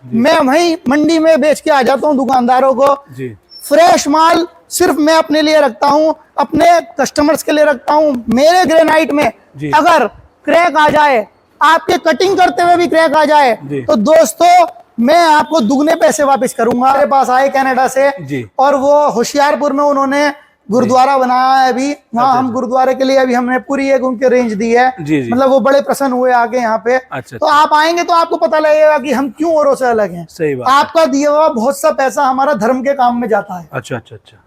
मैं वहीं मंडी में बेच के आ जाता हूँ दुकानदारों को जी। फ्रेश माल सिर्फ मैं अपने लिए रखता हूँ, अपने कस्टमर्स के लिए रखता हूँ। मेरे ग्रेनाइट में अगर क्रैक आ जाए, आपके कटिंग करते हुए भी क्रैक आ जाए, तो दोस्तों मैं आपको दुगने पैसे वापस करूंगा। मेरे पास आए कनाडा से और वो होशियारपुर में उन्होंने गुरुद्वारा बनाया है अभी वहाँ। हम गुरुद्वारे के लिए अभी हमने पूरी एक उनके रेंज दी है। मतलब वो बड़े प्रसन्न हुए आके यहाँ पे। तो आप आएंगे तो आपको पता लगेगा कि हम क्यों औरों से अलग हैं। सही बात। आपका दिया हुआ बहुत सा पैसा हमारा धर्म के काम में जाता है। अच्छा अच्छा अच्छा।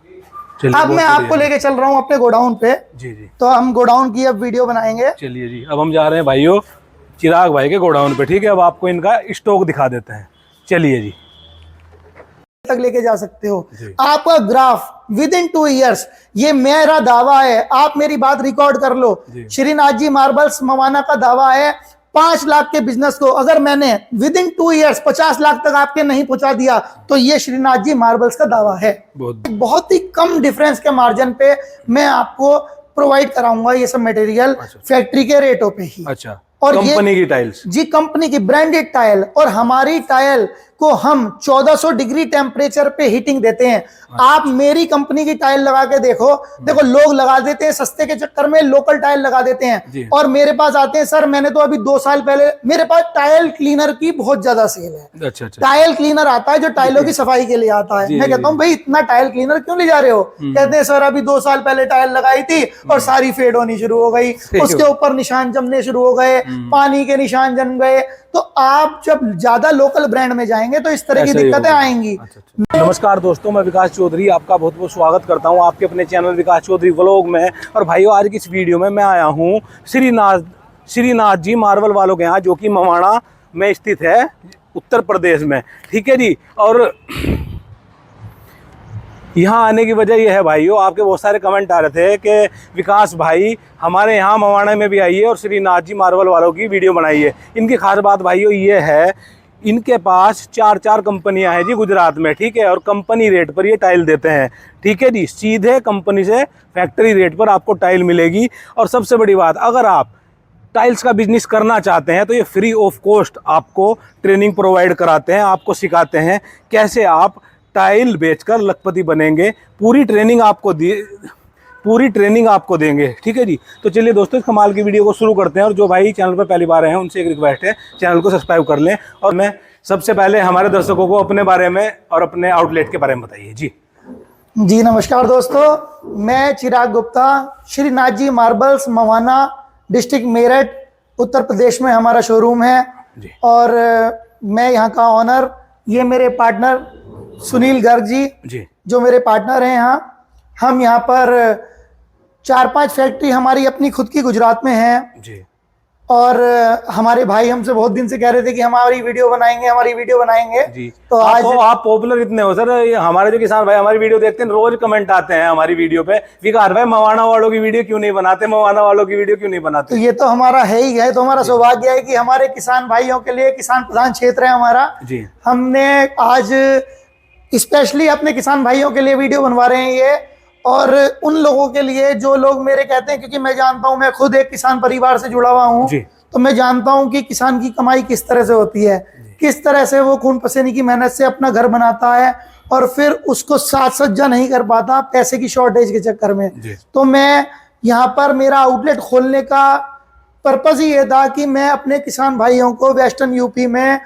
अब मैं आपको लेके चल रहा हूँ अपने गोडाउन पे। जी जी। तो हम गोडाउन की अब वीडियो बनाएंगे। चलिए जी, अब हम जा रहे हैं भाइयों चिराग भाई के गोडाउन पे। ठीक है, अब आपको इनका स्टॉक दिखा देते हैं। चलिए जी, तक लेके जा सकते हो। आपका ग्राफ विद इन 2 ईयर्स, ये मेरा दावा है, आप मेरी बात रिकॉर्ड कर लो। श्रीनाथ जी मार्बल्स मवाना का दावा है 5 लाख के बिजनेस को अगर मैंने विद इन 2 ईयर्स 50 लाख तक आपके नहीं पहुंचा दिया तो ये श्रीनाथ जी मार्बल्स का दावा है। बहुत ही कम डिफरेंस के मार्जिन पे मैं आपको प्रोवाइड कराऊंगा ये सब मटेरियल। फैक्ट्री के रेटों पे ही। अच्छा। और कंपनी की टाइल्स जी, कंपनी की ब्रांडेड टाइल। और हमारी टाइल को हम 1400 डिग्री टेम्परेचर पे हीटिंग देते हैं। आप मेरी कंपनी की टाइल लगा के देखो। देखो लोग लगा देते हैं सस्ते के चक्कर में, लोकल टाइल लगा देते हैं और मेरे पास आते हैं, सर मैंने तो अभी 2 साल पहले, मेरे पास टाइल क्लीनर की बहुत ज्यादा सेल है। अच्छा अच्छा। टाइल क्लीनर आता है जो टाइलों की सफाई के लिए आता है। मैं कहता हूँ भाई इतना टाइल क्लीनर क्यों ले जा रहे हो? कहते हैं सर अभी 2 साल पहले टाइल लगाई थी और सारी फेड होनी शुरू हो गई, उसके ऊपर निशान जमने शुरू हो गए, पानी के निशान जम गए। तो आप जब ज्यादा लोकल ब्रांड में जाएंगे तो इस तरह की दिक्कतें आएंगी। नमस्कार दोस्तों, मैं विकास चौधरी आपका बहुत बहुत स्वागत करता हूं आपके अपने चैनल विकास चौधरी व्लॉग में। और भाइयों आज की इस वीडियो में मैं आया हूं श्रीनाथ जी मार्बल वालों के यहाँ, जो कि मवाना में स्थित है उत्तर प्रदेश में। ठीक है जी। और यहाँ आने की वजह यह है भाइयों, आपके बहुत सारे कमेंट आ रहे थे कि विकास भाई हमारे यहाँ मवाना में भी आइए और श्रीनाथ जी मार्बल वालों की वीडियो बनाइए। इनकी खास बात भाइयों ये है, इनके पास 4 कंपनियां हैं जी गुजरात में। ठीक है, और कंपनी रेट पर ये टाइल देते हैं। ठीक है जी, सीधे कंपनी से फैक्ट्री रेट पर आपको टाइल मिलेगी। और सबसे बड़ी बात, अगर आप टाइल्स का बिजनेस करना चाहते हैं तो ये फ्री ऑफ कॉस्ट आपको ट्रेनिंग प्रोवाइड कराते हैं, आपको सिखाते हैं कैसे आप टाइल बेचकर लखपति बनेंगे। पूरी ट्रेनिंग आपको देंगे। ठीक है जी। तो चलिए दोस्तों इस कमाल की वीडियो को शुरू करते हैं। और जो भाई चैनल पर पहली बार आए हैं उनसे एक रिक्वेस्ट है, चैनल को सब्सक्राइब कर लें। और मैं सबसे पहले हमारे दर्शकों को अपने बारे में और अपने आउटलेट के बारे में बताइए जी। जी नमस्कार दोस्तों, मैं चिराग गुप्ता, श्रीनाथ जी मार्बल्स मवाना, डिस्ट्रिक्ट मेरठ, उत्तर प्रदेश में हमारा शोरूम है। और मैं यहाँ का ऑनर, ये मेरे पार्टनर सुनील गर्ग जी जो मेरे पार्टनर हैं यहाँ। हम यहाँ पर 4-5 फैक्ट्री हमारी अपनी खुद की गुजरात में है जी। और हमारे भाई हमसे बहुत दिन से कह रहे थे कि हमारी वीडियो बनाएंगे जी। तो आज आप पॉपुलर इतने हो सर, हमारे जो किसान भाई हमारी वीडियो देखते हैं रोज कमेंट आते हैं हमारी वीडियो पे, विकास भाई मवाना वालों की वीडियो क्यों नहीं बनाते, मवाना वालों की वीडियो क्यों नहीं बनाते। तो ये तो हमारा है ही है, तो हमारा सौभाग्य है कि हमारे किसान भाइयों के लिए, किसान प्रधान क्षेत्र है हमारा जी, हमने आज स्पेशली अपने किसान भाइयों के लिए वीडियो बनवा रहे हैं ये। और उन लोगों के लिए जो लोग मेरे कहते हैं, क्योंकि मैं जानता हूं, मैं खुद एक किसान परिवार से जुड़ा हुआ हूं, तो मैं जानता हूं कि किसान की कमाई किस तरह से होती है, किस तरह से वो खून पसीने की मेहनत से अपना घर बनाता है और फिर उसको साज सज्जा नहीं कर पाता पैसे की शॉर्टेज के चक्कर में। तो मैं यहाँ पर मेरा आउटलेट खोलने का पर्पज ही ये था कि मैं अपने किसान भाइयों को वेस्टर्न यूपी में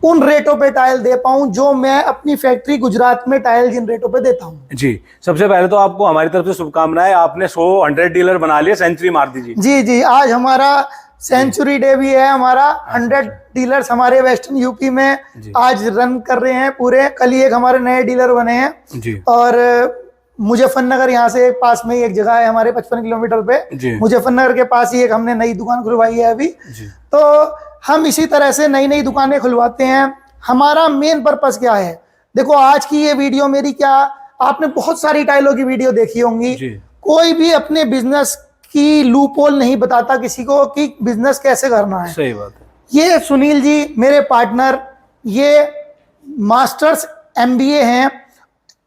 उन रेटों पे टाइल दे पाऊं जो मैं अपनी फैक्ट्री गुजरात में टाइल जिन रेटों पे देता हूं जी। सबसे पहले तो आपको हमारी तरफ से शुभकामनाएं, आपने 100 डीलर बना लिया, सेंचुरी मार दीजिए। जी जी, आज हमारा सेंचुरी डे भी है। हमारा 100 डीलर्स हमारे वेस्टर्न यूपी में आज रन कर रहे हैं पूरे। कल ही एक हमारे नए डीलर बने हैं जी। और मुजफ्फरनगर यहाँ से एक पास में ही एक जगह है हमारे 55 किलोमीटर पे, मुजफ्फरनगर के पास ही एक हमने नई दुकान खुलवाई है अभी। तो हम इसी तरह से नई नई दुकानें खुलवाते हैं। हमारा मेन पर्पस क्या है, देखो आज की ये वीडियो मेरी, क्या आपने बहुत सारी टाइलों की वीडियो देखी होंगी, कोई भी अपने बिजनेस की लूप होल नहीं बताता किसी को कि बिजनेस कैसे करना है। सही बात है। ये सुनील जी मेरे पार्टनर, ये मास्टर्स MBA हैं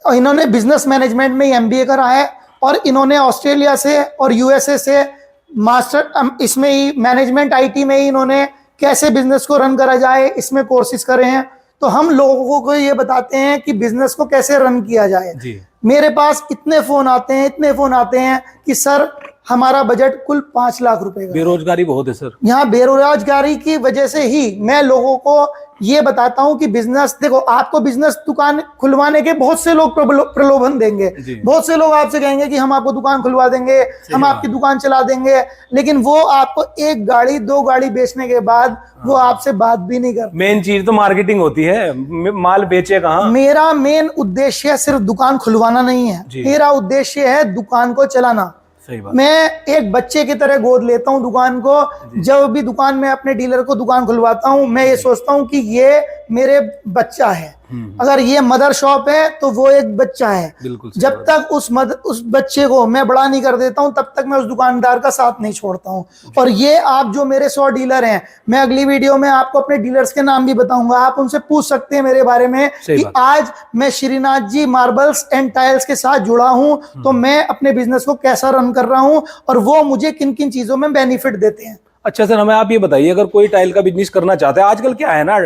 और इन्होंने बिजनेस मैनेजमेंट में MBA करा है और इन्होंने ऑस्ट्रेलिया से और USA से मास्टर इसमें ही मैनेजमेंट IT में ही इन्होंने कैसे बिजनेस को रन करा जाए इसमें कोर्सेज करे हैं। तो हम लोगों को ये बताते हैं कि बिजनेस को कैसे रन किया जाए। जी। मेरे पास इतने फोन आते हैं, इतने फोन आते हैं कि सर हमारा बजट कुल 5 लाख रुपए का। बेरोजगारी बहुत है सर। यहाँ बेरोजगारी की वजह से ही मैं लोगों को ये बताता हूँ कि बिजनेस, देखो आपको बिजनेस दुकान खुलवाने के बहुत से लोग प्रलोभन देंगे, बहुत से लोग आपसे कहेंगे कि हम आपको दुकान खुलवा देंगे, हम आपकी दुकान चला देंगे, लेकिन वो आपको 1 गाड़ी 2 गाड़ी बेचने के बाद वो आपसे बात भी नहीं करते। मेन चीज तो मार्केटिंग होती है, माल बेचे कहाँ। मेरा मेन उद्देश्य सिर्फ दुकान खुलवाना नहीं है, मेरा उद्देश्य है दुकान को चलाना। सही बात। मैं एक बच्चे की तरह गोद लेता हूं दुकान को। जब भी दुकान में अपने डीलर को दुकान खुलवाता हूं, मैं ये सोचता हूं कि ये मेरे बच्चा है। अगर ये मदर शॉप है तो वो एक बच्चा है। जब तक उस बच्चे को मैं बड़ा नहीं कर देता हूं, तब तक मैं उस दुकानदार का साथ नहीं छोड़ता हूं। और ये आप जो मेरे 100 डीलर हैं, मैं अगली वीडियो में आपको अपने डीलर्स के नाम भी बताऊंगा, आप उनसे पूछ सकते हैं मेरे बारे में कि आज मैं Shrinath ji marbles and tiles के साथ जुड़ा हूं तो मैं अपने बिजनेस को कैसा रन कर रहा हूं और वो मुझे किन किन चीजों में बेनिफिट देते हैं। अच्छा सर, हमें आप ये बताइए, अगर कोई टाइल का बिजनेस करना चाहता है, आजकल क्या है ना,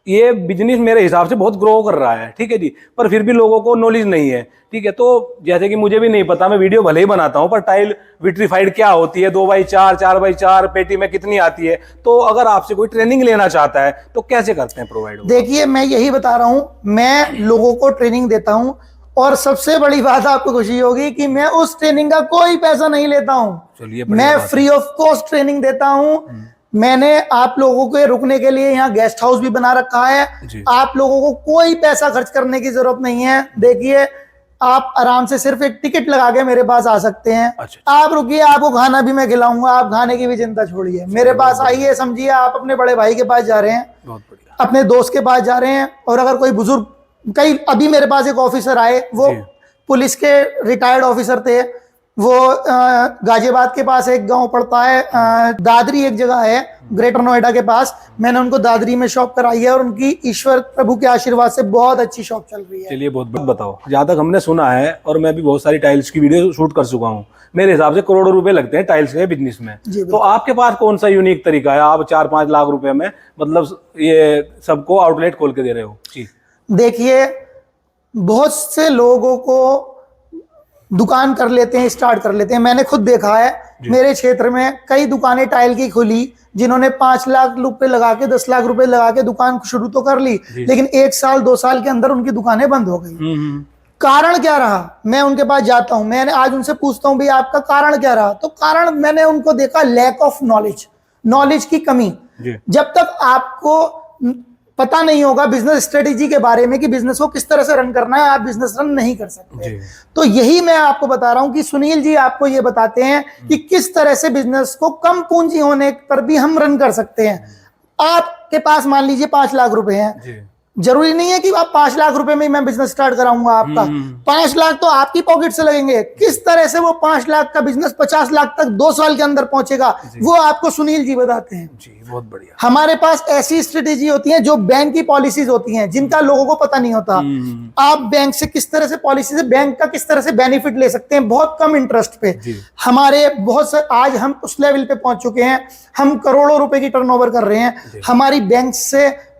ये बिजनेस मेरे हिसाब से बहुत ग्रो कर रहा है, ठीक है जी, पर फिर भी लोगों को नॉलेज नहीं है, ठीक है। तो जैसे कि मुझे भी नहीं पता, मैं वीडियो भले ही बनाता हूं, पर टाइल विट्रीफाइड क्या होती है, 2x4 4x4 पेटी में कितनी आती है, तो अगर आपसे कोई ट्रेनिंग लेना चाहता है तो कैसे करते हैं प्रोवाइड? देखिए, मैं यही बता रहा हूं, मैं लोगों को ट्रेनिंग देता हूं और सबसे बड़ी बात आपको खुशी होगी कि मैं उस ट्रेनिंग का कोई पैसा नहीं लेता हूं। मैं फ्री ऑफ कॉस्ट ट्रेनिंग देता हूं। मैंने आप लोगों के रुकने के लिए यहाँ गेस्ट हाउस भी बना रखा है। आप लोगों को कोई पैसा खर्च करने की जरूरत नहीं है। देखिए, आप आराम से सिर्फ एक टिकट लगा के मेरे पास आ सकते हैं। आप रुकिए, आपको खाना भी मैं खिलाऊंगा, आप खाने की भी चिंता छोड़िए, मेरे पास आइए। समझिए आप अपने बड़े भाई के पास जा रहे हैं, अपने दोस्त के पास जा रहे हैं, और अगर कोई बुजुर्ग, कई अभी मेरे पास एक ऑफिसर आए, वो पुलिस के रिटायर्ड ऑफिसर थे, वो गाजियाबाद के पास एक गांव पड़ता है, दादरी एक जगह है ग्रेटर नोएडा के पास। मैंने उनको दादरी में शॉप कराई है और उनकी ईश्वर प्रभु के आशीर्वाद से बहुत अच्छी शॉप चल रही है। चलिए, बहुत बताओ। जहाँ तक हमने सुना है, और मैं भी बहुत सारी टाइल्स की वीडियो शूट कर चुका हूँ, मेरे हिसाब से करोड़ों रुपए लगते हैं टाइल्स के बिजनेस में। तो आपके पास कौन सा यूनिक तरीका है, आप 4-5 लाख रुपए में मतलब ये सबको आउटलेट खोल के दे रहे हो? जी देखिए, बहुत से लोगों को दुकान कर लेते हैं, स्टार्ट कर लेते हैं। मैंने खुद देखा है, मेरे क्षेत्र में कई दुकानें टाइल की खुली जिन्होंने 5 लाख रुपए लगा के, 10 लाख रुपए लगा के दुकान शुरू तो कर ली, लेकिन 1 साल 2 साल के अंदर उनकी दुकानें बंद हो गई। कारण क्या रहा? मैं उनके पास जाता हूं, मैंने आज उनसे पूछता हूं भाई आपका कारण क्या रहा, तो कारण मैंने उनको देखा लैक ऑफ नॉलेज की कमी। जब तक आपको पता नहीं होगा बिजनेस स्ट्रेटेजी के बारे में कि बिजनेस को किस तरह से रन करना है, आप बिजनेस रन नहीं कर सकते। तो यही मैं आपको बता रहा हूं कि सुनील जी आपको ये बताते हैं कि किस तरह से बिजनेस को कम पूंजी होने पर भी हम रन कर सकते हैं। आपके पास मान लीजिए 5 लाख रुपए हैं, जरूरी नहीं है कि आप 5 लाख रुपए में मैं बिजनेस स्टार्ट कराऊंगा आपका। 5 लाख तो आपकी पॉकेट से लगेंगे। किस तरह से वो 5 लाख का बिजनेस 50 लाख तक 2 साल के अंदर पहुंचेगा, वो आपको सुनील जी बताते हैं। जी, बहुत बढ़िया। हमारे पास ऐसी स्ट्रेटेजी होती है जो बैंक की पॉलिसीज होती हैं, जिनका लोगों को पता नहीं होता। आप बैंक से किस तरह से पॉलिसी से बैंक का किस तरह से बेनिफिट ले सकते हैं बहुत कम इंटरेस्ट पे। हमारे बहुत से आज हम उस लेवल पे पहुंच चुके हैं, हम करोड़ों रुपए की टर्नओवर कर रहे हैं। हमारी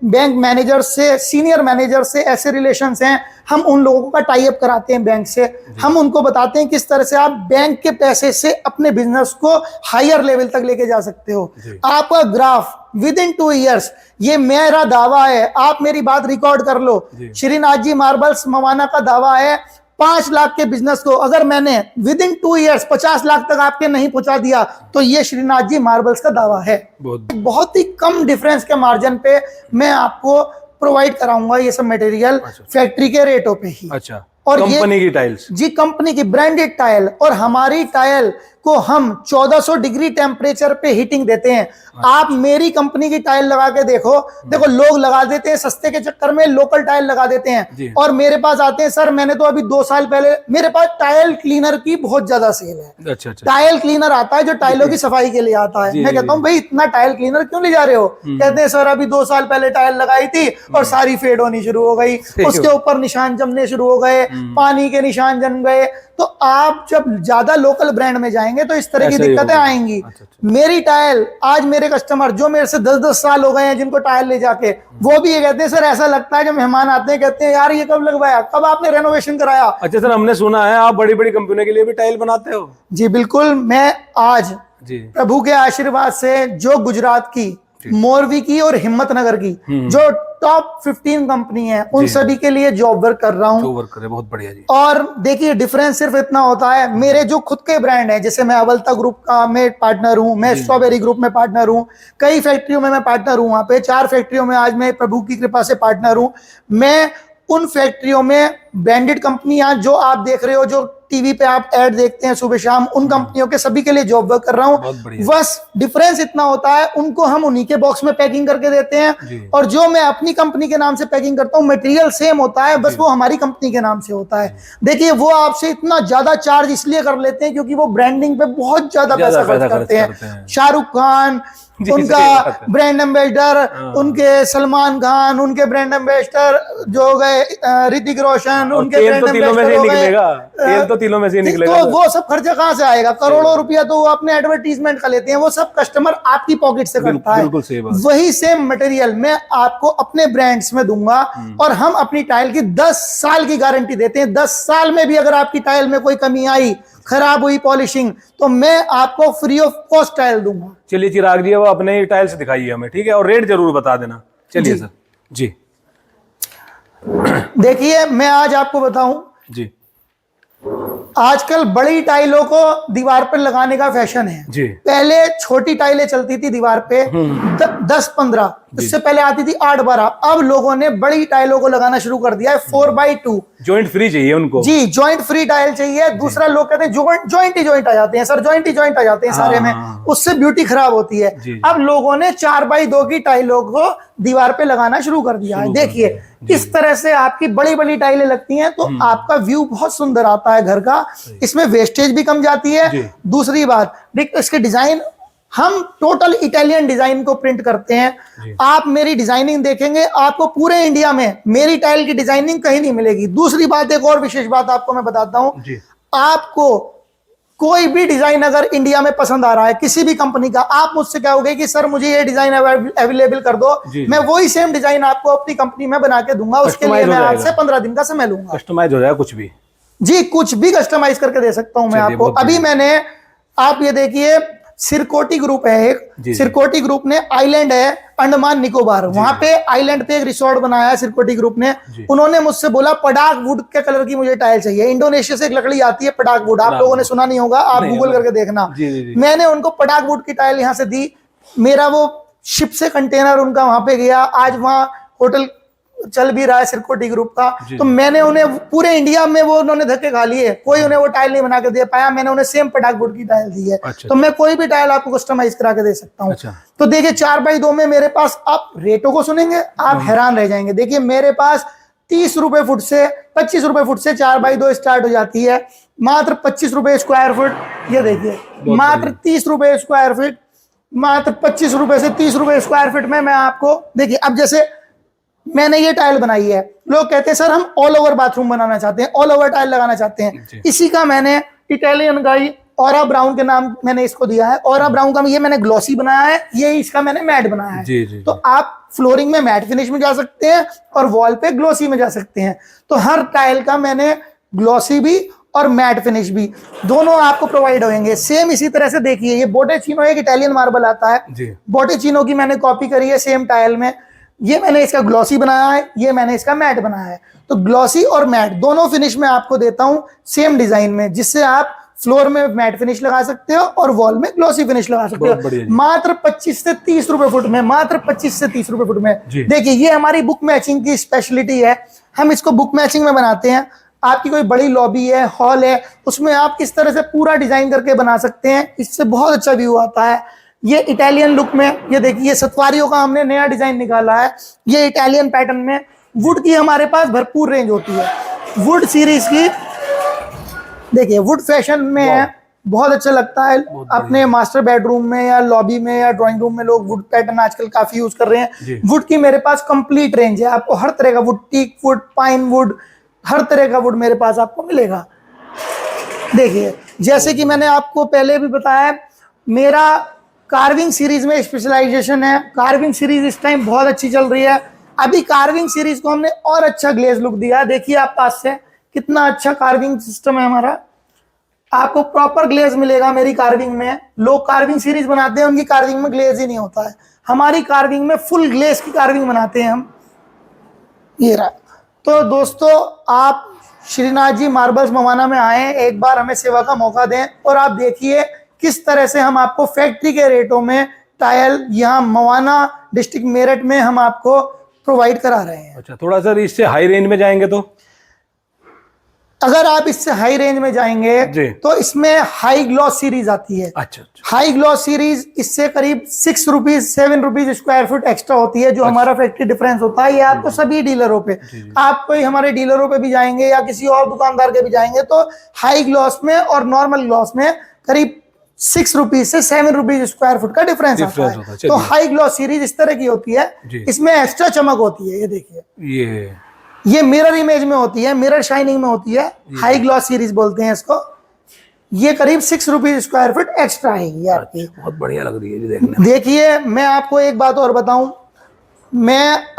बैंक मैनेजर से, सीनियर मैनेजर से ऐसे रिलेशंस हैं, हम उन लोगों का टाई अप कराते हैं बैंक से। हम उनको बताते हैं किस तरह से आप बैंक के पैसे से अपने बिजनेस को हायर लेवल तक लेके जा सकते हो। आपका ग्राफ विद इन 2 ईयर्स, ये मेरा दावा है, आप मेरी बात रिकॉर्ड कर लो, श्रीनाथ जी मार्बल्स मवाना का दावा है, 5 लाख के बिजनेस को अगर मैंने विद इन 2 ईयर्स 50 लाख तक आपके नहीं पहुंचा दिया तो ये श्रीनाथ जी मार्बल्स का दावा है। बहुत ही कम डिफरेंस के मार्जिन पे मैं आपको प्रोवाइड कराऊंगा ये सब मटेरियल, फैक्ट्री के रेटों पे ही। अच्छा, और कंपनी की टाइल्स? जी, कंपनी की ब्रांडेड टाइल। और हमारी टाइल को हम 1400 डिग्री टेम्परेचर पे हीटिंग देते हैं। आप मेरी कंपनी की टाइल लगा के देखो, लोग लगा देते हैं सस्ते के चक्कर में, लोकल टाइल लगा देते हैं और मेरे पास आते हैं, सर मैंने तो अभी 2 साल पहले, मेरे पास टाइल क्लीनर की बहुत ज्यादा सेल है। अच्छा। टाइल क्लीनर आता है जो टाइलों की सफाई के लिए आता है। मैं कहता हूँ भाई इतना टाइल क्लीनर क्यों ले जा रहे हो? कहते हैं सर अभी 2 साल पहले टाइल लगाई थी और सारी फेड होनी शुरू हो गई, उसके ऊपर निशान जमने शुरू हो गए, पानी के निशान जम गए। तो आप जब ज्यादा लोकल ब्रांड में जाएंगे तो इस तरह की ऐसा ही दिक्कतें होगा। आएंगी। अच्छा। मेरी टाइल आज मेरे कस्टमर जो मेरे से 10-10 साल हो गए हैं जिनको टाइल ले जाके, वो भी ये कहते हैं सर ऐसा लगता है, जब मेहमान आते हैं कहते हैं यार ये कब लगवाया, कब आपने रेनोवेशन कराया। अच्छा सर, हमने सुना है आप बड़ी बड़ी कंपनियों के लिए भी टाइल बनाते हो? जी बिल्कुल, मैं आज जी प्रभु के आशीर्वाद से जो गुजरात की, मोरवी की और हिम्मतनगर की जो टॉप 15 कंपनी है उन सभी के लिए जॉब वर्क कर रहा हूँ। जो वर्क करे, बहुत बढ़िया जी। और देखिए डिफरेंस सिर्फ इतना होता है, मेरे जो खुद के ब्रांड है, जैसे मैं अवलता ग्रुप का मैं पार्टनर हूँ, मैं स्ट्रॉबेरी ग्रुप में पार्टनर हूँ, कई फैक्ट्रियों में मैं पार्टनर हूँ, वहां पे 4 फैक्ट्रियों में आज मैं प्रभु की कृपा से पार्टनर हूँ। मैं उन फैक्ट्रियों में ब्रांडेड कंपनियां जो आप देख रहे हो, जो टीवी पे आप ऐड देखते हैं सुबह शाम, उन कंपनियों के सभी के लिए जॉब वर्क कर रहा हूँ। बस डिफरेंस इतना होता है, उनको हम उन्हीं के बॉक्स में पैकिंग करके देते हैं और जो मैं अपनी कंपनी के नाम से पैकिंग करता हूँ मटेरियल सेम होता है, बस वो हमारी कंपनी के नाम से होता है। देखिए वो आपसे इतना ज्यादा चार्ज इसलिए कर लेते हैं क्योंकि वो ब्रांडिंग पे बहुत ज्यादा पैसा खर्च करते हैं। शाहरुख खान उनका ब्रांड एम्बेसडर, उनके सलमान खान उनके ब्रांड एम्बेसडर जो हो गए, ऋतिक रोशन उनके ब्रांड एम्बेसडर हो गए, तेल तो तीनों में से निकलेगा। तो वो सब खर्चा कहाँ से आएगा? करोड़ों रुपया तो वो अपने एडवर्टीजमेंट का लेते हैं, वो सब कस्टमर आपकी पॉकेट से करता है। वही सेम मटेरियल मैं आपको अपने ब्रांड्स में दूंगा और हम अपनी टाइल की 10 साल की गारंटी देते हैं। 10 साल में भी अगर आपकी टाइल में कोई कमी आई, खराब हुई पॉलिशिंग, तो मैं आपको फ्री ऑफ कॉस्ट टाइल दूंगा। चलिए चिराग जी, वो अपने ही टाइल से दिखाइए हमें, ठीक है? और रेट जरूर बता देना। चलिए सर जी। देखिए मैं आज आपको बताऊं जी, आजकल बड़ी टाइलों को दीवार पर लगाने का फैशन है जी। पहले छोटी टाइलें चलती थी दीवार पे 10-15, इससे पहले आती थी 8-12। अब लोगों ने बड़ी टाइलों को लगाना शुरू कर दिया है 4x2। जॉइंट फ्री चाहिए उनको जी, जॉइंट फ्री टाइल चाहिए। दूसरा लोग कहते हैं जॉइंट ही जॉइंट आ जाते हैं सर, जॉइंट ही जॉइंट आ जाते हैं सारे में, उससे ब्यूटी खराब होती है। अब लोगों ने 4x2 की टाइलों को दीवार पे लगाना शुरू कर दिया है। देखिए इस तरह से आपकी बड़ी बड़ी टाइलें लगती हैं तो आपका व्यू बहुत सुंदर आता है घर का, इसमें वेस्टेज भी कम जाती है। दूसरी बात देखिए इसके डिजाइन, हम टोटल इटालियन डिजाइन को प्रिंट करते हैं। आप मेरी डिजाइनिंग देखेंगे, आपको पूरे इंडिया में मेरी टाइल की डिजाइनिंग कहीं नहीं मिलेगी। दूसरी बात, एक और विशेष बात आपको मैं बताता हूं, आपको कोई भी डिजाइन अगर इंडिया में पसंद आ रहा है किसी भी कंपनी का, आप मुझसे कहोगे कि सर मुझे ये डिजाइन अवेलेबल कर दो, मैं वही सेम डिजाइन आपको अपनी कंपनी में बना के दूंगा। उसके लिए मैं आपसे 15 दिन का समय लूंगा। कस्टमाइज हो जाएगा कुछ भी जी, कुछ भी कस्टमाइज करके दे सकता हूं मैं आपको। अभी मैंने, आप ये देखिए सिरकोटी ग्रुप है एक, सिरकोटी ग्रुप ने आइलैंड है अंडमान निकोबार, वहां पे आइलैंड पे एक रिसोर्ट बनाया है सिरकोटी ग्रुप ने। उन्होंने मुझसे बोला पडाक वुड के कलर की मुझे टाइल चाहिए। इंडोनेशिया से एक लकड़ी आती है पडाक वुड, आप लोगों ने सुना नहीं होगा, आप गूगल करके देखना। मैंने उनको पडाक वुड की टाइल यहाँ से दी, मेरा वो शिप से कंटेनर उनका वहां पे गया, आज वहाँ होटल चल भी रहा है सिरकोटी ग्रुप का। तो मैंने उन्हें पूरे इंडिया में वो उन्होंने धक्के खा लिए, कोई उन्हें वो टाइल नहीं बना के दे पाया। मैंने उन्हें सेम पटाक वुड की टाइल दी है। तो मैं कोई भी टाइल आपको कस्टमाइज करा के दे सकता हूँ। तो देखिए 4x2 में मेरे पास, आप रेटों को सुनेंगे आप हैरान रह जाएंगे। देखिए मेरे पास 30 रुपए फुट से 25 रुपए फुट से 4x2 स्टार्ट हो जाती है, मात्र 25 रुपए स्क्वायर फुट। ये देखिए मात्र 30 रुपए स्क्वायर फीट, मात्र 25 रुपए से 30 रुपए स्क्वायर फीट में मैं आपको, देखिए अब जैसे मैंने ये टाइल बनाई है, लोग कहते हैं सर हम ऑल ओवर बाथरूम बनाना चाहते हैं, ऑल ओवर टाइल लगाना चाहते हैं। इसी का मैंने इटालियन का ही ऑरा ब्राउन के नाम मैंने इसको दिया है। ऑरा ब्राउन का ये मैंने ग्लॉसी बनाया है, ये इसका मैंने मैट बनाया है। जी। तो आप फ्लोरिंग में मैट फिनिश में जा सकते हैं और वॉल पे ग्लॉसी में जा सकते हैं। तो हर टाइल का मैंने ग्लॉसी भी और मैट फिनिश भी दोनों आपको प्रोवाइड होंगे। सेम इसी तरह से देखिए ये बोटेचीनो एक इटालियन मार्बल आता है, बोटेचीनो की मैंने कॉपी करी है सेम टाइल में। ये मैंने इसका ग्लॉसी बनाया है, ये मैंने इसका मैट बनाया है। तो ग्लॉसी और मैट दोनों फिनिश में आपको देता हूं सेम डिजाइन में, जिससे आप फ्लोर में मैट फिनिश लगा सकते हो और वॉल में ग्लॉसी फिनिश लगा सकते हो। मात्र 25 से 30 रुपए फुट में, मात्र 25 से 30 रुपए फुट में। देखिए ये हमारी बुक मैचिंग की स्पेशलिटी है, हम इसको बुक मैचिंग में बनाते हैं। आपकी कोई बड़ी लॉबी है, हॉल है, उसमें आप इस तरह से पूरा डिजाइन करके बना सकते हैं, इससे बहुत अच्छा व्यू आता है। ये इटालियन लुक में, ये देखिए सतवारियों का हमने नया डिजाइन निकाला है, ये इटालियन पैटर्न में। वुड की हमारे पास भरपूर रेंज होती है, वुड सीरीज की। देखिए वुड फैशन में है, बहुत अच्छा लगता है अपने मास्टर बेडरूम में या लॉबी में या ड्राइंग रूम में लोग वुड पैटर्न आजकल काफी यूज कर रहे हैं। वुड की मेरे पास कंप्लीट रेंज है, आपको हर तरह का wood, teak wood, pine wood, हर तरह का वुड मेरे पास आपको मिलेगा। देखिए, जैसे कि मैंने आपको पहले भी बताया, मेरा कार्विंग सीरीज में स्पेशलाइजेशन है। कार्विंग सीरीज इस टाइम बहुत अच्छी चल रही है। अभी कार्विंग सीरीज को हमने और अच्छा ग्लेज लुक दिया है। देखिए आप पास से कितना अच्छा कार्विंग सिस्टम है हमारा। आपको प्रॉपर ग्लेज मिलेगा मेरी कार्विंग में। लोग कार्विंग सीरीज बनाते हैं, उनकी कार्विंग में ग्लेज ही नहीं होता है। हमारी कार्विंग में फुल ग्लेज की कार्विंग बनाते हैं हम। ये रहा। तो दोस्तों, आप श्रीनाथ जी मार्बल्स मवाना में आए, एक बार हमें सेवा का मौका दें और आप देखिए किस तरह से हम आपको फैक्ट्री के रेटों में टाइल यहाँ मवाना डिस्ट्रिक्ट मेरठ में हम आपको प्रोवाइड करा रहे हैं। अच्छा, थोड़ा सा इससे हाई रेंज में जाएंगे तो अगर आप इससे हाई रेंज में जाएंगे तो इसमें हाई ग्लॉस सीरीज आती है। अच्छा, हाई ग्लॉस सीरीज इससे करीब 6 rupees 7 rupees square foot extra होती है, जो हमारा फैक्ट्री डिफरेंस होता है। ये आपको सभी डीलरों पे, आप कोई हमारे डीलरों पे भी जाएंगे या किसी और दुकानदार के भी जाएंगे तो हाई ग्लॉस में और नॉर्मल ग्लॉस में करीब 6 रुपीज से 7 रुपीज स्क्वायर फुट का डिफरेंस आता है। तो हाई ग्लॉस सीरीज इस तरह की होती है, इसमें एक्स्ट्रा चमक होती है। ये देखिए, ये मिरर इमेज में होती है, मिरर शाइनिंग में होती है, हाई ग्लॉस सीरीज बोलते हैं इसको। ये करीब 6 रुपीज स्क्वायर फुट एक्स्ट्रा है यार। बहुत बढ़िया लग रही है देखने। देखिए, मैं आपको एक बात और बताऊं,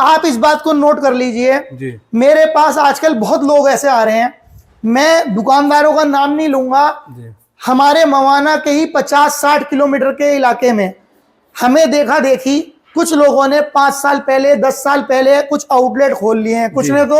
आप इस बात को नोट कर लीजिए, मेरे पास आजकल बहुत लोग ऐसे आ रहे हैं, मैं दुकानदारों का नाम नहीं लूंगा, हमारे मवाना के ही 50-60 किलोमीटर के इलाके में हमें देखा देखी कुछ लोगों ने 5 साल पहले 10 साल पहले कुछ आउटलेट खोल लिए हैं। कुछ ने तो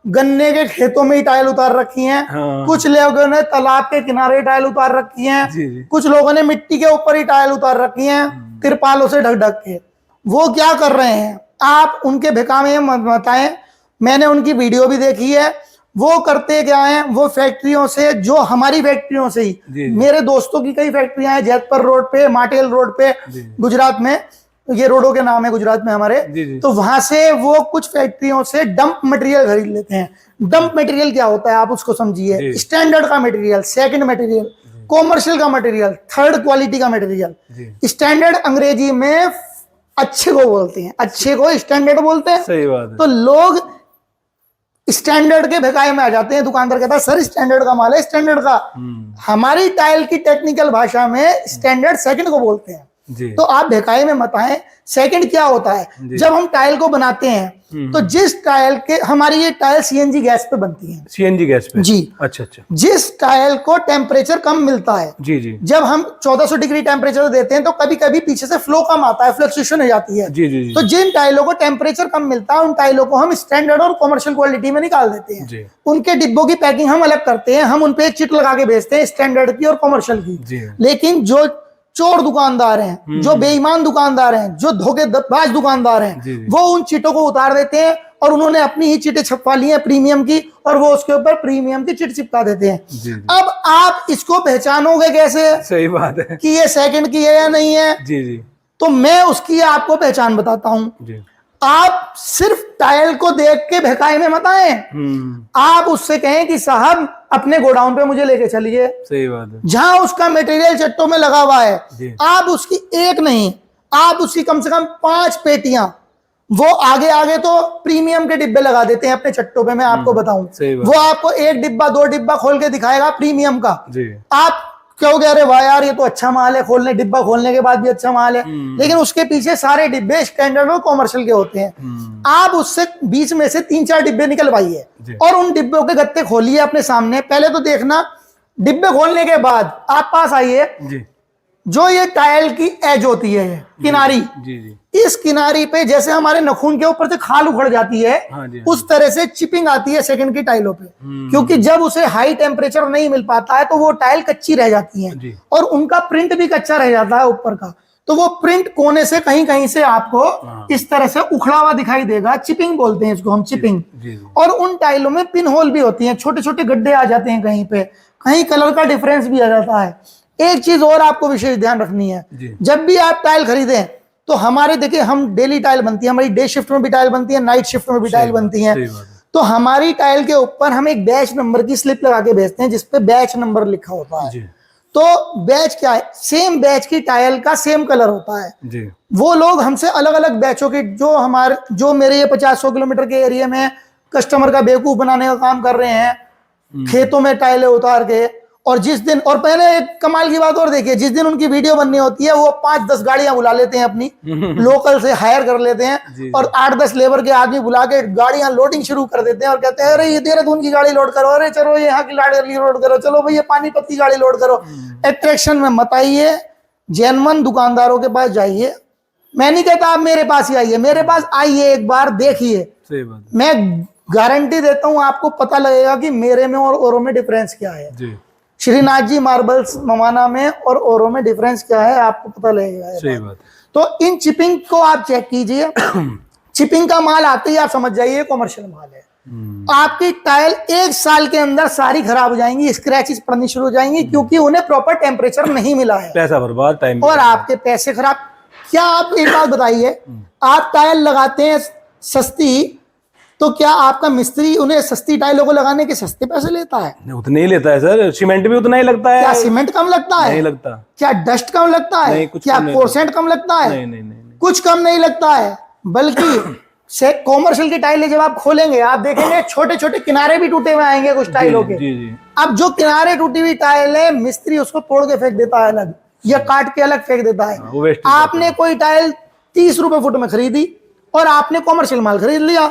गन्ने के खेतों में ही टाइल उतार रखी हैं। हाँ। कुछ लोगों ने तालाब के किनारे टाइल उतार रखी हैं। कुछ लोगों ने मिट्टी के ऊपर ही टाइल उतार रखी हैं, तिरपालों से ढक ढक के। वो क्या कर रहे हैं, आप उनके बेकामे मत बताएं। मैंने उनकी वीडियो भी देखी है। वो करते क्या है, वो फैक्ट्रियों से, जो हमारी फैक्ट्रियों से ही, मेरे दोस्तों की कई फैक्ट्रियां हैं जैतपुर रोड पे, माटेल रोड पे, गुजरात में, ये रोडों के नाम है गुजरात में हमारे। तो वहां से वो कुछ फैक्ट्रियों से डंप मटेरियल खरीद लेते हैं। डंप मटेरियल क्या होता है आप उसको समझिए, स्टैंडर्ड का मटेरियल, सेकंड मटेरियल, कॉमर्शियल का मटेरियल, थर्ड क्वालिटी का मटेरियल। स्टैंडर्ड अंग्रेजी में अच्छे को बोलते हैं, अच्छे को स्टैंडर्ड बोलते हैं। सही बात है। तो लोग स्टैंडर्ड के भगाए में आ जाते हैं। दुकानदार कहता है सर स्टैंडर्ड का माल है, स्टैंडर्ड का। हमारी टाइल की टेक्निकल भाषा में स्टैंडर्ड सेकंड को बोलते हैं। तो आप भकाई में मत आए। सेकंड क्या होता है, जब हम टाइल को बनाते हैं तो जिस टाइल के, हमारी ये टाइल सीएनजी गैस पे बनती है। सीएनजी गैस पे? जी। अच्छा। जिस टाइल को टेम्परेचर कम मिलता है, जी, जब हम 1400 डिग्री टेम्परेचर देते हैं तो कभी कभी पीछे से फ्लो कम आता है, फ्लक्चुएशन हो जाती है। जी। तो जिन टाइलों को टेम्परेचर कम मिलता है उन टाइलों को हम स्टैंडर्ड और कॉमर्शियल क्वालिटी में निकाल देते हैं। उनके डिब्बों की पैकिंग हम अलग करते हैं, हम उनपे चिट लगा के भेजते हैं स्टैंडर्ड की और कॉमर्शियल की। लेकिन जो चोर दुकानदार हैं, जो बेईमान दुकानदार हैं, जो धोखेबाज दुकानदार हैं, वो उन चिटों को उतार देते हैं और उन्होंने अपनी ही चिटें छपवा ली हैं प्रीमियम की, और वो उसके ऊपर प्रीमियम की चिट चिपका देते हैं। अब आप इसको पहचानोगे कैसे? सही बात है कि ये सेकंड की है या नहीं है। जी। तो मैं उसकी आपको पहचान बताता हूं। आप सिर्फ टाइल को देख के भकाई में मत आए, आप उससे कहें कि साहब अपने गोडाउन पे मुझे लेके चलिए। सही बात है। जहां उसका मटेरियल चट्टों में लगा हुआ है, आप उसकी एक नहीं, आप उसकी कम से कम 5 पेटियां, वो आगे तो प्रीमियम के डिब्बे लगा देते हैं अपने चट्टों पे। मैं आपको बताऊं, वो आपको 1 डिब्बा 2 डिब्बा खोल के दिखाएगा प्रीमियम का। आप कहोगे अरे वाह यार ये तो अच्छा माल है, खोलने डिब्बा खोलने के बाद भी अच्छा माल है, लेकिन उसके पीछे सारे डिब्बे स्टैंडर्ड और कॉमर्शियल के होते हैं। आप उससे बीच में से 3-4 डिब्बे निकलवाइए और उन डिब्बों के गत्ते खोलिए अपने सामने। पहले तो देखना, डिब्बे खोलने के बाद आप पास आइए, जो ये टाइल की एज होती है, किनारी, इस किनारी पे जैसे हमारे नखून के ऊपर से खाल उखड़ जाती है, उस तरह से चिपिंग आती है सेकंड की टाइलों पे। क्योंकि जब उसे हाई टेम्परेचर नहीं मिल पाता है तो वो टाइल कच्ची रह जाती है और उनका प्रिंट भी कच्चा रह जाता है ऊपर का। तो वो प्रिंट कोने से कहीं कहीं से आपको इस तरह से उखड़ा हुआ दिखाई देगा। चिपिंग बोलते हैं इसको हम, चिपिंग। और उन टाइलों में पिन होल भी होती हैं, छोटे छोटे गड्ढे आ जाते हैं कहीं पे, कहीं कलर का डिफरेंस भी आ जाता है। एक चीज और आपको विशेष ध्यान रखनी है, जब भी आप टाइल खरीदें तो हमारे, देखिए हम डेली टाइल बनती है, हमारी डे शिफ्ट में भी टाइल बनती है, नाइट शिफ्ट में भी टाइल बनती है। तो हमारी टाइल के ऊपर हम एक बैच नंबर की स्लिप लगा के भेजते हैं जिसपे बैच नंबर लिखा होता है। तो बैच क्या है, सेम बैच की टाइल का सेम कलर होता है। वो लोग हमसे अलग अलग बैचों के, जो मेरे ये 50-100 किलोमीटर के एरिया में कस्टमर का बेवकूफ बनाने का काम कर रहे हैं, खेतों में टाइलें उतार के। और जिस दिन, और पहले एक कमाल की बात और देखिए, जिस दिन उनकी वीडियो बननी होती है वो 5-10 गाड़ियां बुला लेते हैं अपनी, लोकल से हायर कर लेते हैं और 8-10 लेबर के आदमी बुला के गाड़ियां लोडिंग शुरू कर देते हैं और कहते हैं अरे ये देहरादून की गाड़ी लोड करो, अरे चलो यहाँ की गाड़ी लोड करो, चलो भैया पानीपत की गाड़ी लोड करो। अट्रैक्शन में मत आइए, जेन्युइन दुकानदारों के पास जाइए। मैं नहीं कहता आप मेरे पास ही आइए, मेरे पास आइए, एक बार देखिए, सही बात। मैं गारंटी देता हूं आपको पता लगेगा कि मेरे में और औरों में डिफरेंस क्या है। जी। श्रीनाथ जी मार्बल्स मवाना में और औरों में डिफरेंस क्या है आपको पता लगेगा। सही बात। तो इन चिपिंग को आप चेक कीजिए, चिपिंग का माल आते ही आप समझ जाइए कमर्शियल माल है। आपकी टाइल 1 साल के अंदर सारी खराब हो जाएंगी, स्क्रैचेस पड़नी शुरू हो जाएंगी, क्योंकि उन्हें प्रॉपर टेम्परेचर नहीं मिला है, पैसा बर्बाद, टाइम और आपके पैसे खराब। क्या आप एक बात बताइए, आप टाइल लगाते हैं सस्ती, तो क्या आपका मिस्त्री उन्हें सस्ती टाइलों को लगाने के सस्ते पैसे लेता है? उतने ही लेता है सर, सीमेंट भी उतना ही लगता है। क्या सीमेंट कम लगता है? नहीं लगता। क्या डस्ट कम लगता है? नहीं, कुछ क्या कम नहीं कोर्सेंट कम लगता है? नहीं नहीं नहीं। कुछ कम नहीं लगता है, बल्कि से कॉमर्शियल की टाइलें जब आप खोलेंगे आप देखेंगे छोटे छोटे किनारे भी टूटे हुए आएंगे कुछ टाइलों के। जी जी। अब जो किनारे टूटी हुई टाइल है, मिस्त्री उसको तोड़ के फेंक देता है अलग, या काट के अलग फेंक देता है। आपने कोई टाइल 30 रुपए फुट में खरीदी और आपने कॉमर्शियल माल खरीद लिया,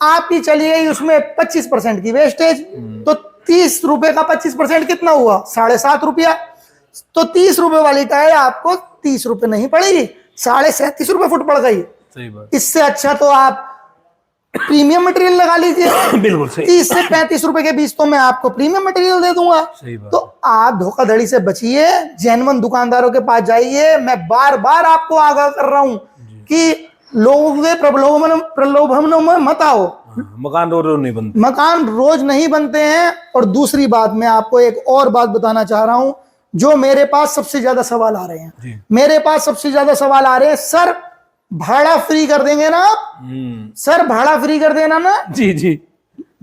आपकी चली गई उसमें 25% की वेस्टेज, तो 30 रुपए का 25% कितना हुआ? 7.5 रुपया। तो 30 रुपए वाली टाइल आपको 30 रुपए नहीं पड़ेगी, 37.5 रुपए फुट पड़ गई। सही बात। इससे अच्छा तो आप प्रीमियम मटेरियल लगा लीजिए। बिल्कुल सही। 30 से 35 रुपए के बीच तो मैं आपको प्रीमियम मटेरियल दे दूंगा। सही बात। तो आप धोखाधड़ी से बचिए, जेन्युइन दुकानदारों के पास जाइए। मैं बार बार आपको आगाह कर रहा हूं कि लोगों के प्रलोभन में मत आओ। मकान रोज नहीं बनते, मकान रोज नहीं बनते हैं। और दूसरी बात, मैं आपको एक और बात बताना चाह रहा हूं, जो मेरे पास सबसे ज्यादा सवाल आ रहे हैं। मेरे पास सबसे ज्यादा सवाल आ रहे हैं, सर भाड़ा फ्री कर देंगे ना आप? सर भाड़ा फ्री कर देना ना? जी जी।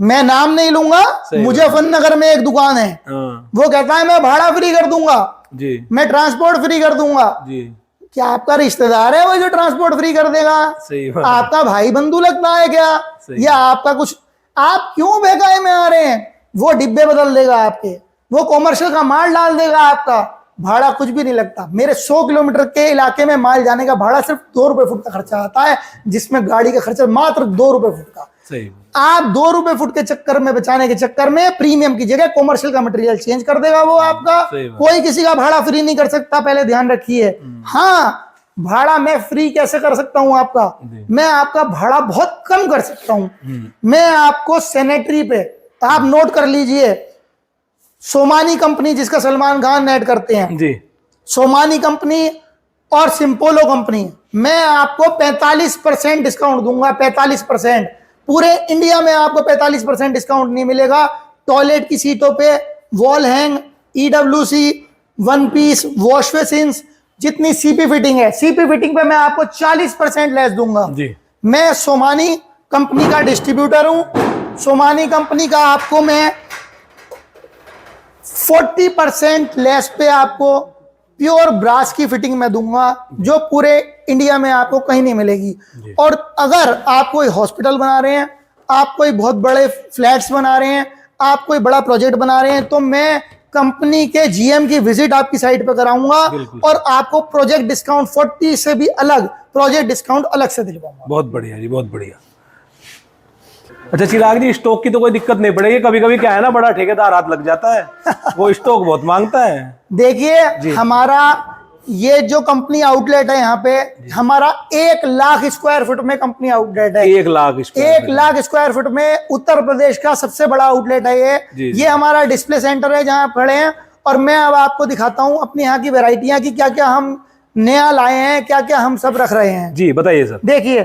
मैं नाम नहीं लूंगा, मुजफ्फरनगर में एक दुकान है, वो कहता है मैं भाड़ा फ्री कर दूंगा जी, मैं ट्रांसपोर्ट फ्री कर दूंगा जी। क्या आपका रिश्तेदार है वो जो ट्रांसपोर्ट फ्री कर देगा? सही बात। आपका भाई बंधु लगता है क्या? या आपका कुछ, आप क्यों बेकाय में आ रहे हैं? वो डिब्बे बदल देगा आपके, वो कॉमर्शियल का माल डाल देगा आपका, भाड़ा कुछ भी नहीं लगता। मेरे 100 किलोमीटर के इलाके में माल जाने का भाड़ा सिर्फ 2 रुपए फुट का खर्चा आता है, जिसमें गाड़ी का खर्चा मात्र 2 रुपए फुट का। सही। आप 2 रुपए फुट के चक्कर में बचाने के चक्कर में प्रीमियम की जगह कॉमर्शियल का मटेरियल चेंज कर देगा वो आपका। कोई किसी का भाड़ा फ्री नहीं कर सकता, पहले ध्यान रखिए। हाँ, भाड़ा मैं फ्री कैसे कर सकता हूं आपका? मैं आपका भाड़ा बहुत कम कर सकता हूं। मैं आपको सैनिटरी पे, आप नोट कर लीजिए, सोमानी कंपनी जिसका सलमान खान ऐड करते हैं जी, सोमानी कंपनी और सिंपोलो कंपनी, मैं आपको 45% डिस्काउंट दूंगा। 45%। पूरे इंडिया में आपको 45% डिस्काउंट नहीं मिलेगा। टॉयलेट की सीटों पे wall hang, EWC, one piece, wash basins, जितनी सीपी फिटिंग है, सीपी फिटिंग पे मैं आपको 40% लेस दूंगा जी। मैं सोमानी कंपनी का डिस्ट्रीब्यूटर हूं। सोमानी कंपनी का आपको मैं 40% लेस पे आपको प्योर ब्रास की फिटिंग में दूंगा, जो पूरे इंडिया में आपको कहीं नहीं मिलेगी। और अगर आप कोई हॉस्पिटल बना रहे हैं, आप कोई बहुत बड़े फ्लैट्स बना रहे हैं, आप कोई बड़ा प्रोजेक्ट बना रहे हैं, तो मैं कंपनी के GM की विजिट आपकी साइट पर कराऊंगा और आपको प्रोजेक्ट डिस्काउंट 40 से भी अलग प्रोजेक्ट डिस्काउंट अलग से दिलवाऊंगा। बहुत बढ़िया जी, बहुत बढ़िया। अच्छा चिराग जी, स्टॉक की तो कोई दिक्कत नहीं पड़ेगी? कभी कभी क्या है ना, बड़ा ठेकेदार हाथ लग जाता है, वो स्टॉक बहुत मांगता है। देखिए, हमारा ये जो कंपनी आउटलेट है यहाँ पे, हमारा 1 लाख स्क्वायर फुट में कंपनी आउटलेट है। 1 लाख स्क्वायर फुट में उत्तर प्रदेश का सबसे बड़ा आउटलेट है ये हमारा डिस्प्ले सेंटर है जहाँ खड़े हैं। और मैं अब आपको दिखाता हूँ अपनी यहाँ की वेराइटियां की क्या क्या हम नया लाए हैं, क्या क्या हम सब रख रहे हैं जी। बताइए सर। देखिए,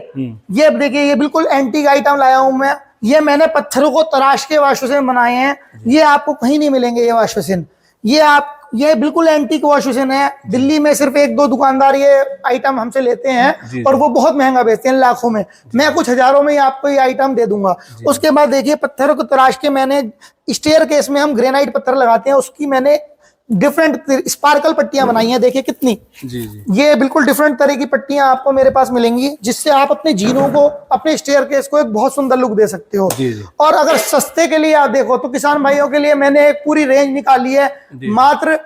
ये देखिए, ये बिल्कुल एंटीक आइटम लाया हूं मैं। ये मैंने पत्थरों को तराश के वॉश बेसिन बनाए हैं, ये आपको कहीं नहीं मिलेंगे ये वॉश बेसिन। ये बिल्कुल एंटीक वॉश बेसिन है। दिल्ली में सिर्फ 1-2 दुकानदार ये आइटम हमसे लेते हैं और वो बहुत महंगा बेचते हैं, लाखों में। मैं कुछ हजारों में ही आपको ये आइटम दे दूंगा। उसके बाद देखिए, पत्थरों को तराश के मैंने स्टेयर केस में हम ग्रेनाइट पत्थर लगाते हैं, उसकी मैंने डिफरेंट स्पार्कल पट्टियां बनाई हैं, देखिए कितनी। जी जी ये बिल्कुल डिफरेंट तरह की पट्टियां आपको मेरे पास मिलेंगी, जिससे आप अपने जीनों को, अपने स्टेयरकेस को एक बहुत सुंदर लुक दे सकते हो। जी जी। और अगर सस्ते के लिए आप देखो तो किसान भाइयों के लिए मैंने एक पूरी रेंज निकाली है। मात्र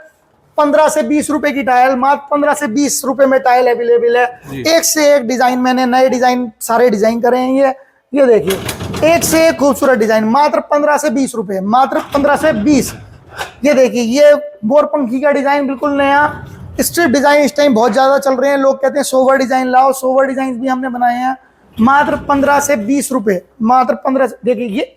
15 से 20 रुपए की टाइल, मात्र 15 से 20 रुपए में टाइल अवेलेबल है। एक से एक डिजाइन, मैंने नए डिजाइन सारे डिजाइन करे हैं। ये देखिए एक से एक खूबसूरत डिजाइन, मात्र 15 से 20 रुपए, मात्र 15 से 20। ये देखिए ये मोरपंखी का डिजाइन बिल्कुल नया स्ट्रिप डिजाइन इस टाइम बहुत ज्यादा चल रहे हैं। लोग कहते हैं सोवर डिजाइन लाओ, सोवर डिजाइन भी हमने बनाए हैं। मात्र 15 से 20 रुपए, मात्र 15। देखिए ये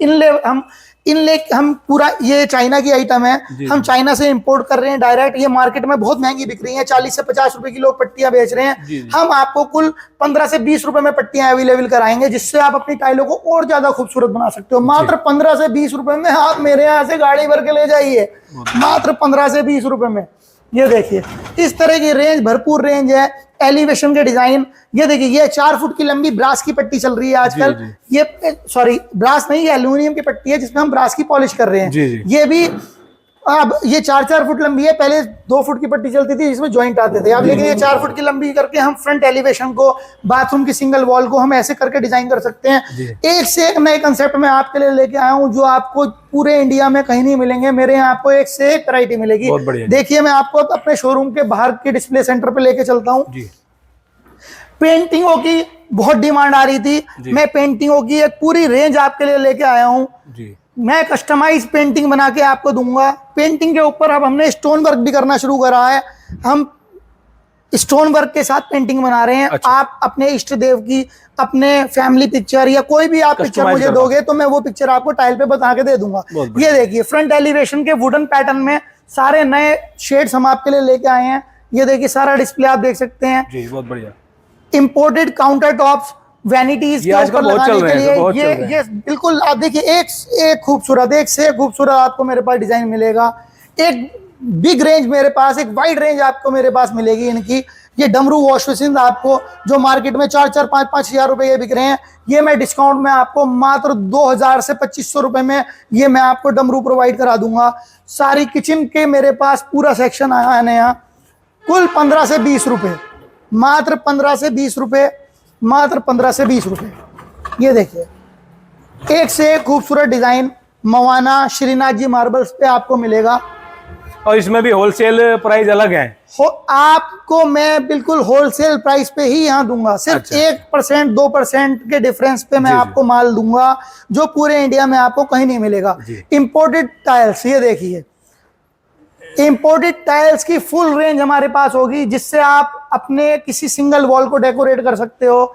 इनले हम पूरा, ये चाइना की आइटम है, हम चाइना से इंपोर्ट कर रहे हैं डायरेक्ट। ये मार्केट में बहुत महंगी बिक रही है, 40 से 50 रुपए की लोग पट्टियां बेच रहे हैं। हम आपको कुल 15 से 20 रुपए में पट्टियां अवेलेबल कराएंगे, जिससे आप अपनी टाइलों को और ज्यादा खूबसूरत बना सकते हो। मात्र 15 से 20 रुपए में आप मेरे यहाँ से गाड़ी भर के ले जाइए, मात्र 15 से 20 रुपए में। ये देखिए इस तरह की रेंज, भरपूर रेंज है। एलिवेशन के डिजाइन, ये देखिए ये 4 फुट की लंबी ब्रास की पट्टी चल रही है आजकल। ये सॉरी ब्रास नहीं, ये एल्यूमिनियम की पट्टी है जिसमें हम ब्रास की पॉलिश कर रहे हैं। ये भी अब ये 4-4 फुट लंबी है। पहले 2 फुट की पट्टी चलती थी जिसमें जॉइंट आते थे, अब लेकिन ये 4 फुट की लंबी करके हम फ्रंट एलिवेशन को, बाथरूम की सिंगल वॉल को हम ऐसे करके डिजाइन कर सकते हैं। एक से एक नए कंसेप्ट में आपके लिए लेके आया हूँ, जो आपको पूरे इंडिया में कहीं नहीं मिलेंगे। मेरे यहाँ आपको एक से एक वैरायटी मिलेगी। देखिए मैं आपको अपने शोरूम के बाहर के डिस्प्ले सेंटर पे लेके चलता हूँ। पेंटिंगों की बहुत डिमांड आ रही थी, मैं पेंटिंगों की एक पूरी रेंज आपके लिए लेके आया हूँ। मैं कस्टमाइज पेंटिंग बना के आपको दूंगा। पेंटिंग के ऊपर अब हमने स्टोन वर्क भी करना शुरू करा है। हम स्टोन वर्क के साथ पेंटिंग बना रहे हैं। अच्छा। आप अपने इष्ट देव की, अपने फैमिली पिक्चर या कोई भी आप पिक्चर मुझे दोगे तो मैं वो पिक्चर आपको टाइल पे बता के दे दूंगा। ये देखिए फ्रंट एलिवेशन के वुडन पैटर्न में सारे नए शेड्स हम आपके लिए लेके आए हैं। ये देखिए सारा डिस्प्ले आप देख सकते हैं जी, बहुत बढ़िया। इंपोर्टेड काउंटर टॉप्स, वैनिटीज के ऊपर लगाने के लिए ये बिल्कुल आप देखिए एक खूबसूरत, एक से खूबसूरत आपको मेरे पास डिजाइन मिलेगा। एक बिग रेंज मेरे पास, एक वाइड रेंज आपको मेरे पास मिलेगी इनकी। ये डमरू वॉश बेसिन आपको जो मार्केट में 4-4, 5-5 हजार रुपए के बिक रहे हैं, ये मैं डिस्काउंट में आपको मात्र 2000 से 2500 रुपए में ये मैं आपको डमरू प्रोवाइड करा दूंगा। सारी किचन के मेरे पास पूरा सेक्शन आया है नया। कुल 15 से 20 रुपए, मात्र 15 से 20 रुपए, मात्र 15 से 20 रुपए। ये देखिए एक से एक खूबसूरत डिजाइन मवाना श्रीनाथ जी मार्बल्स पे आपको मिलेगा। और इसमें भी होलसेल प्राइस अलग है। आपको मैं बिल्कुल होलसेल प्राइस पे ही यहाँ दूंगा। सिर्फ 1%, 2% के डिफरेंस पे मैं आपको माल दूंगा, जो पूरे इंडिया में आपको कहीं नहीं मिलेगा। इंपोर्टेड टाइल्स, ये देखिए इंपोर्टेड टाइल्स की फुल रेंज हमारे पास होगी, जिससे आप अपने किसी सिंगल वॉल को डेकोरेट कर सकते हो।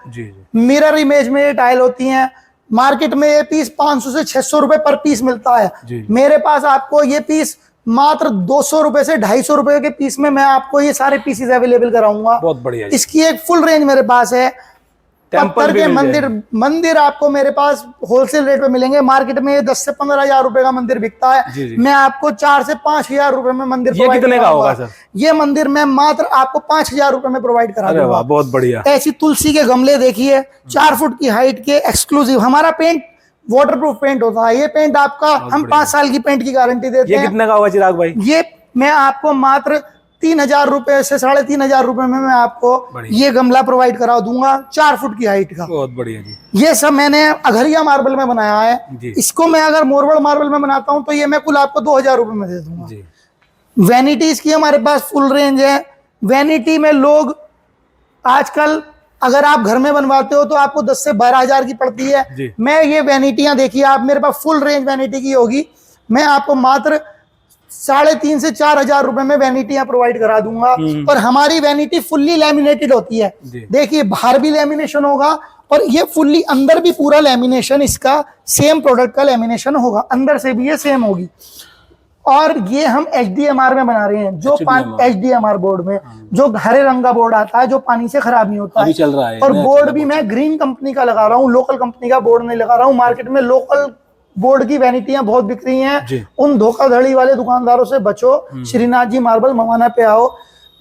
मिरर इमेज में ये टाइल होती हैं। मार्केट में ये पीस 500 से 600 रुपए पर पीस मिलता है। मेरे पास आपको ये पीस मात्र 200 रुपए से 250 रुपए के पीस में मैं आपको ये सारे पीसेस अवेलेबल कराऊंगा। बहुत बढ़िया। इसकी एक फुल रेंज मेरे पास है। पत्थर के मंदिर आपको मेरे पास होलसेल रेट पे मिलेंगे। मार्केट में 10 से 15 हजार रुपए का मंदिर बिकता है। मैं आपको 4 से 5 हजार रुपए में मंदिर ये कितने का होगा सर? ये मंदिर मैं मात्र आपको 5 हजार रुपए में प्रोवाइड करा दूंगा। बहुत बढ़िया। ऐसी तुलसी के गमले देखिए 4 फुट की हाइट के एक्सक्लूसिव। हमारा पेंट वाटरप्रूफ पेंट होता है। ये पेंट आपका हम 5 साल की पेंट की गारंटी देते हैं। ये कितने का होगा चिराग भाई? ये मैं आपको मात्र 3000 रुपए से 3500 रुपए में मैं आपको ये गमला प्रोवाइड करा दूंगा, 4 फुट की हाइट का। बहुत बढ़िया जी। ये सब मैंने अघरिया मार्बल में बनाया है। इसको मैं अगर मोरवड़ मार्बल में बनाता हूँ तो ये मैं कुल आपको 2000 रुपए में दे दूंगा। वैनिटीज की हमारे पास फुल रेंज है। वैनिटी में लोग आजकल अगर आप घर में बनवाते हो तो आपको 10 से 12 हजार की पड़ती है। मैं ये वैनिटियां देखिए आप मेरे पास फुल रेंज वैनिटी की होगी। मैं आपको मात्र 3.5 से 4 हजार रुपए में वैनिटियां प्रोवाइड करा दूंगा। और हमारी वैनिटी फुल्ली लैमिनेटेड होती है। देखिए बाहर भी लैमिनेशन होगा और ये फुल्ली अंदर भी पूरा लैमिनेशन, इसका सेम प्रोडक्ट का लैमिनेशन होगा, अंदर से भी ये सेम होगी। और ये हम HDMR में बना रहे हैं, जो HDMR बोर्ड में जो हरे रंग का बोर्ड आता है, जो पानी से खराब नहीं होता है। चल रहा है। और बोर्ड भी मैं ग्रीन कंपनी का लगा रहा हूँ, लोकल कंपनी का बोर्ड नहीं लगा रहा हूँ। मार्केट में लोकल बोर्ड की वैनिटियां बहुत बिक रही हैं। उन धोखाधड़ी वाले दुकानदारों से बचो। श्रीनाथ जी मार्बल मवाना पे आओ।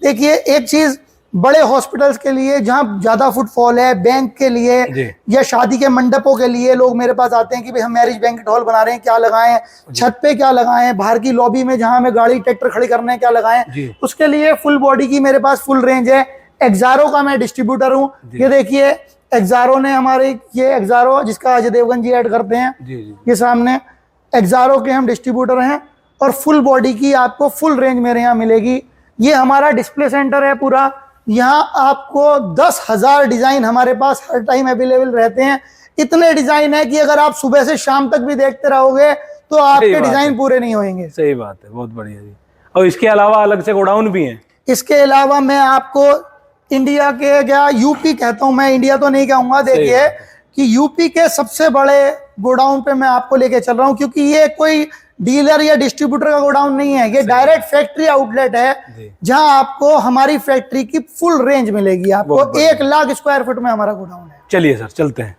देखिए एक चीज बड़े हॉस्पिटल्स के लिए जहां ज्यादा फुटफॉल है, बैंक के लिए जी। या शादी के मंडपों के लिए लोग मेरे पास आते हैं कि भाई हम मैरिज बैंक्वेट हॉल बना रहे हैं, क्या लगाएं, छत पे क्या लगाएं, बाहर की लॉबी में जहां हमें गाड़ी ट्रैक्टर खड़ी करने हैं क्या लगाएं, जी। उसके लिए फुल बॉडी की मेरे पास फुल रेंज है। एक्सारो का मैं डिस्ट्रीब्यूटर हूँ। ये देखिए एक्सारो ने हमारे, ये एक्सारो जिसका अजय देवगन जी ऐड करते हैं, जी जी ये सामने एक्सारो के हम डिस्ट्रीब्यूटर हैं और फुल बॉडी की आपको फुल रेंज मेरे यहाँ मिलेगी। ये हमारा डिस्प्ले सेंटर है पूरा। यहाँ आपको 10,000 डिजाइन हमारे पास हर टाइम अवेलेबल रहते हैं। इतने डिजाइन है कि अगर आप सुबह से शाम तक भी देखते रहोगे तो आपके बात डिजाइन है। पूरे नहीं होंगे। सही बात है, बहुत बढ़िया जी। और इसके अलावा अलग से गोडाउन भी है? इसके अलावा मैं आपको इंडिया के, क्या यूपी कहता हूं मैं, इंडिया तो नहीं कहूंगा, देखिए कि यूपी के सबसे बड़े गोडाउन पे मैं आपको लेके चल रहा हूं, क्योंकि ये कोई डीलर या डिस्ट्रीब्यूटर का गोडाउन नहीं है, ये डायरेक्ट फैक्ट्री आउटलेट है जहां आपको हमारी फैक्ट्री की फुल रेंज मिलेगी। आपको 1 लाख स्क्वायर फुट में हमारा गोडाउन है। चलिए सर चलते हैं।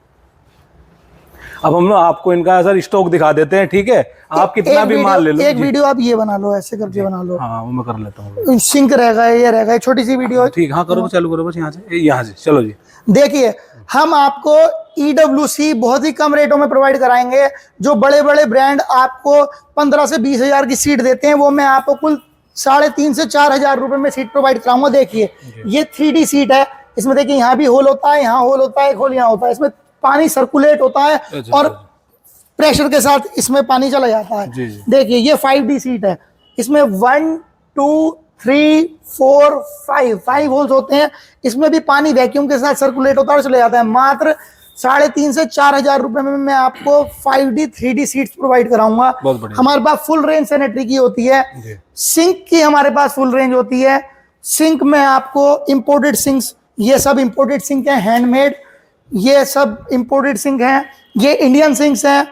अब हम आपको इनका सर स्टॉक दिखा देते हैं, ठीक है? आप कितना भी माल ले लो। एक वीडियो आप ये बना लो, ऐसे करके बना लो। हाँ वो मैं कर लेता हूँ। सिंक रहेगा, ये रहेगा, छोटी सी वीडियो। ठीक, हाँ करो, चालू करो बस यहाँ से चलो जी। देखिए हम आपको EWC बहुत ही कम रेटों में प्रोवाइड कराएंगे। जो बड़े बड़े ब्रांड आपको 15 से 20 हजार की सीट देते हैं, वो मैं आपको कुल 3,500 से 4,000 रुपए में सीट प्रोवाइड कराऊंगा। देखिए ये 3D सीट है, इसमें देखिए यहाँ भी होल होता है, यहाँ होल होता है, एक होल यहाँ होता है, इसमें पानी सर्कुलेट होता है और प्रेशर के साथ इसमें पानी चला जाता है। देखिए ये 5D सीट है, इसमें 1 2 3 4 5 होल्स होते हैं, इसमें भी पानी वैक्यूम के साथ सर्कुलेट होता है और चले जाता है। मात्र 3,500 से 4,000 रुपए में मैं आपको 5D 3D सीट्स प्रोवाइड कराऊंगा। हमारे पास फुल रेंज सैनिटरी की होती है, सिंक की हमारे पास फुल रेंज होती है। सिंक में आपको इंपोर्टेड सिंक्स, ये सब इंपोर्टेड सिंक है, हैंडमेड, ये सब इंपोर्टेड सिंक हैं। ये इंडियन सिंक्स हैं।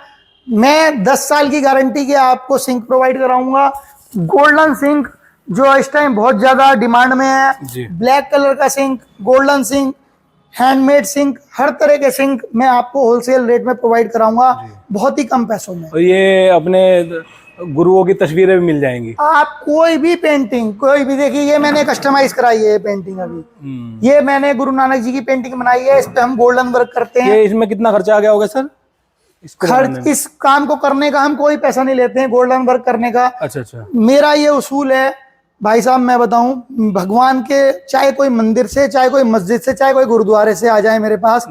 मैं 10 साल की गारंटी के आपको सिंक प्रोवाइड कराऊंगा। गोल्डन सिंक जो इस टाइम बहुत ज्यादा डिमांड में है, ब्लैक कलर का sink, golden sink, handmade sink, हर तरह के सिंक मैं आपको होलसेल रेट में प्रोवाइड कराऊंगा, बहुत ही कम पैसों में। और ये अपने गुरुओं की तस्वीरें भी मिल जाएंगी। आप कोई भी पेंटिंग, कोई भी, देखिए ये मैंने कस्टमाइज कराई है पेंटिंग अभी। ये मैंने गुरु नानक जी की पेंटिंग बनाई है, इस पे हम गोल्डन वर्क करते हैं। ये इसमें कितना खर्चा आ गया होगा सर? खर्च इस काम को करने का हम कोई पैसा नहीं लेते हैं, गोल्डन वर्क करने का। अच्छा। मेरा ये उसूल है भाई साहब, मैं बताऊं, भगवान के, चाहे कोई मंदिर से, चाहे कोई मस्जिद से, चाहे कोई गुरुद्वारे से आ जाए मेरे पास,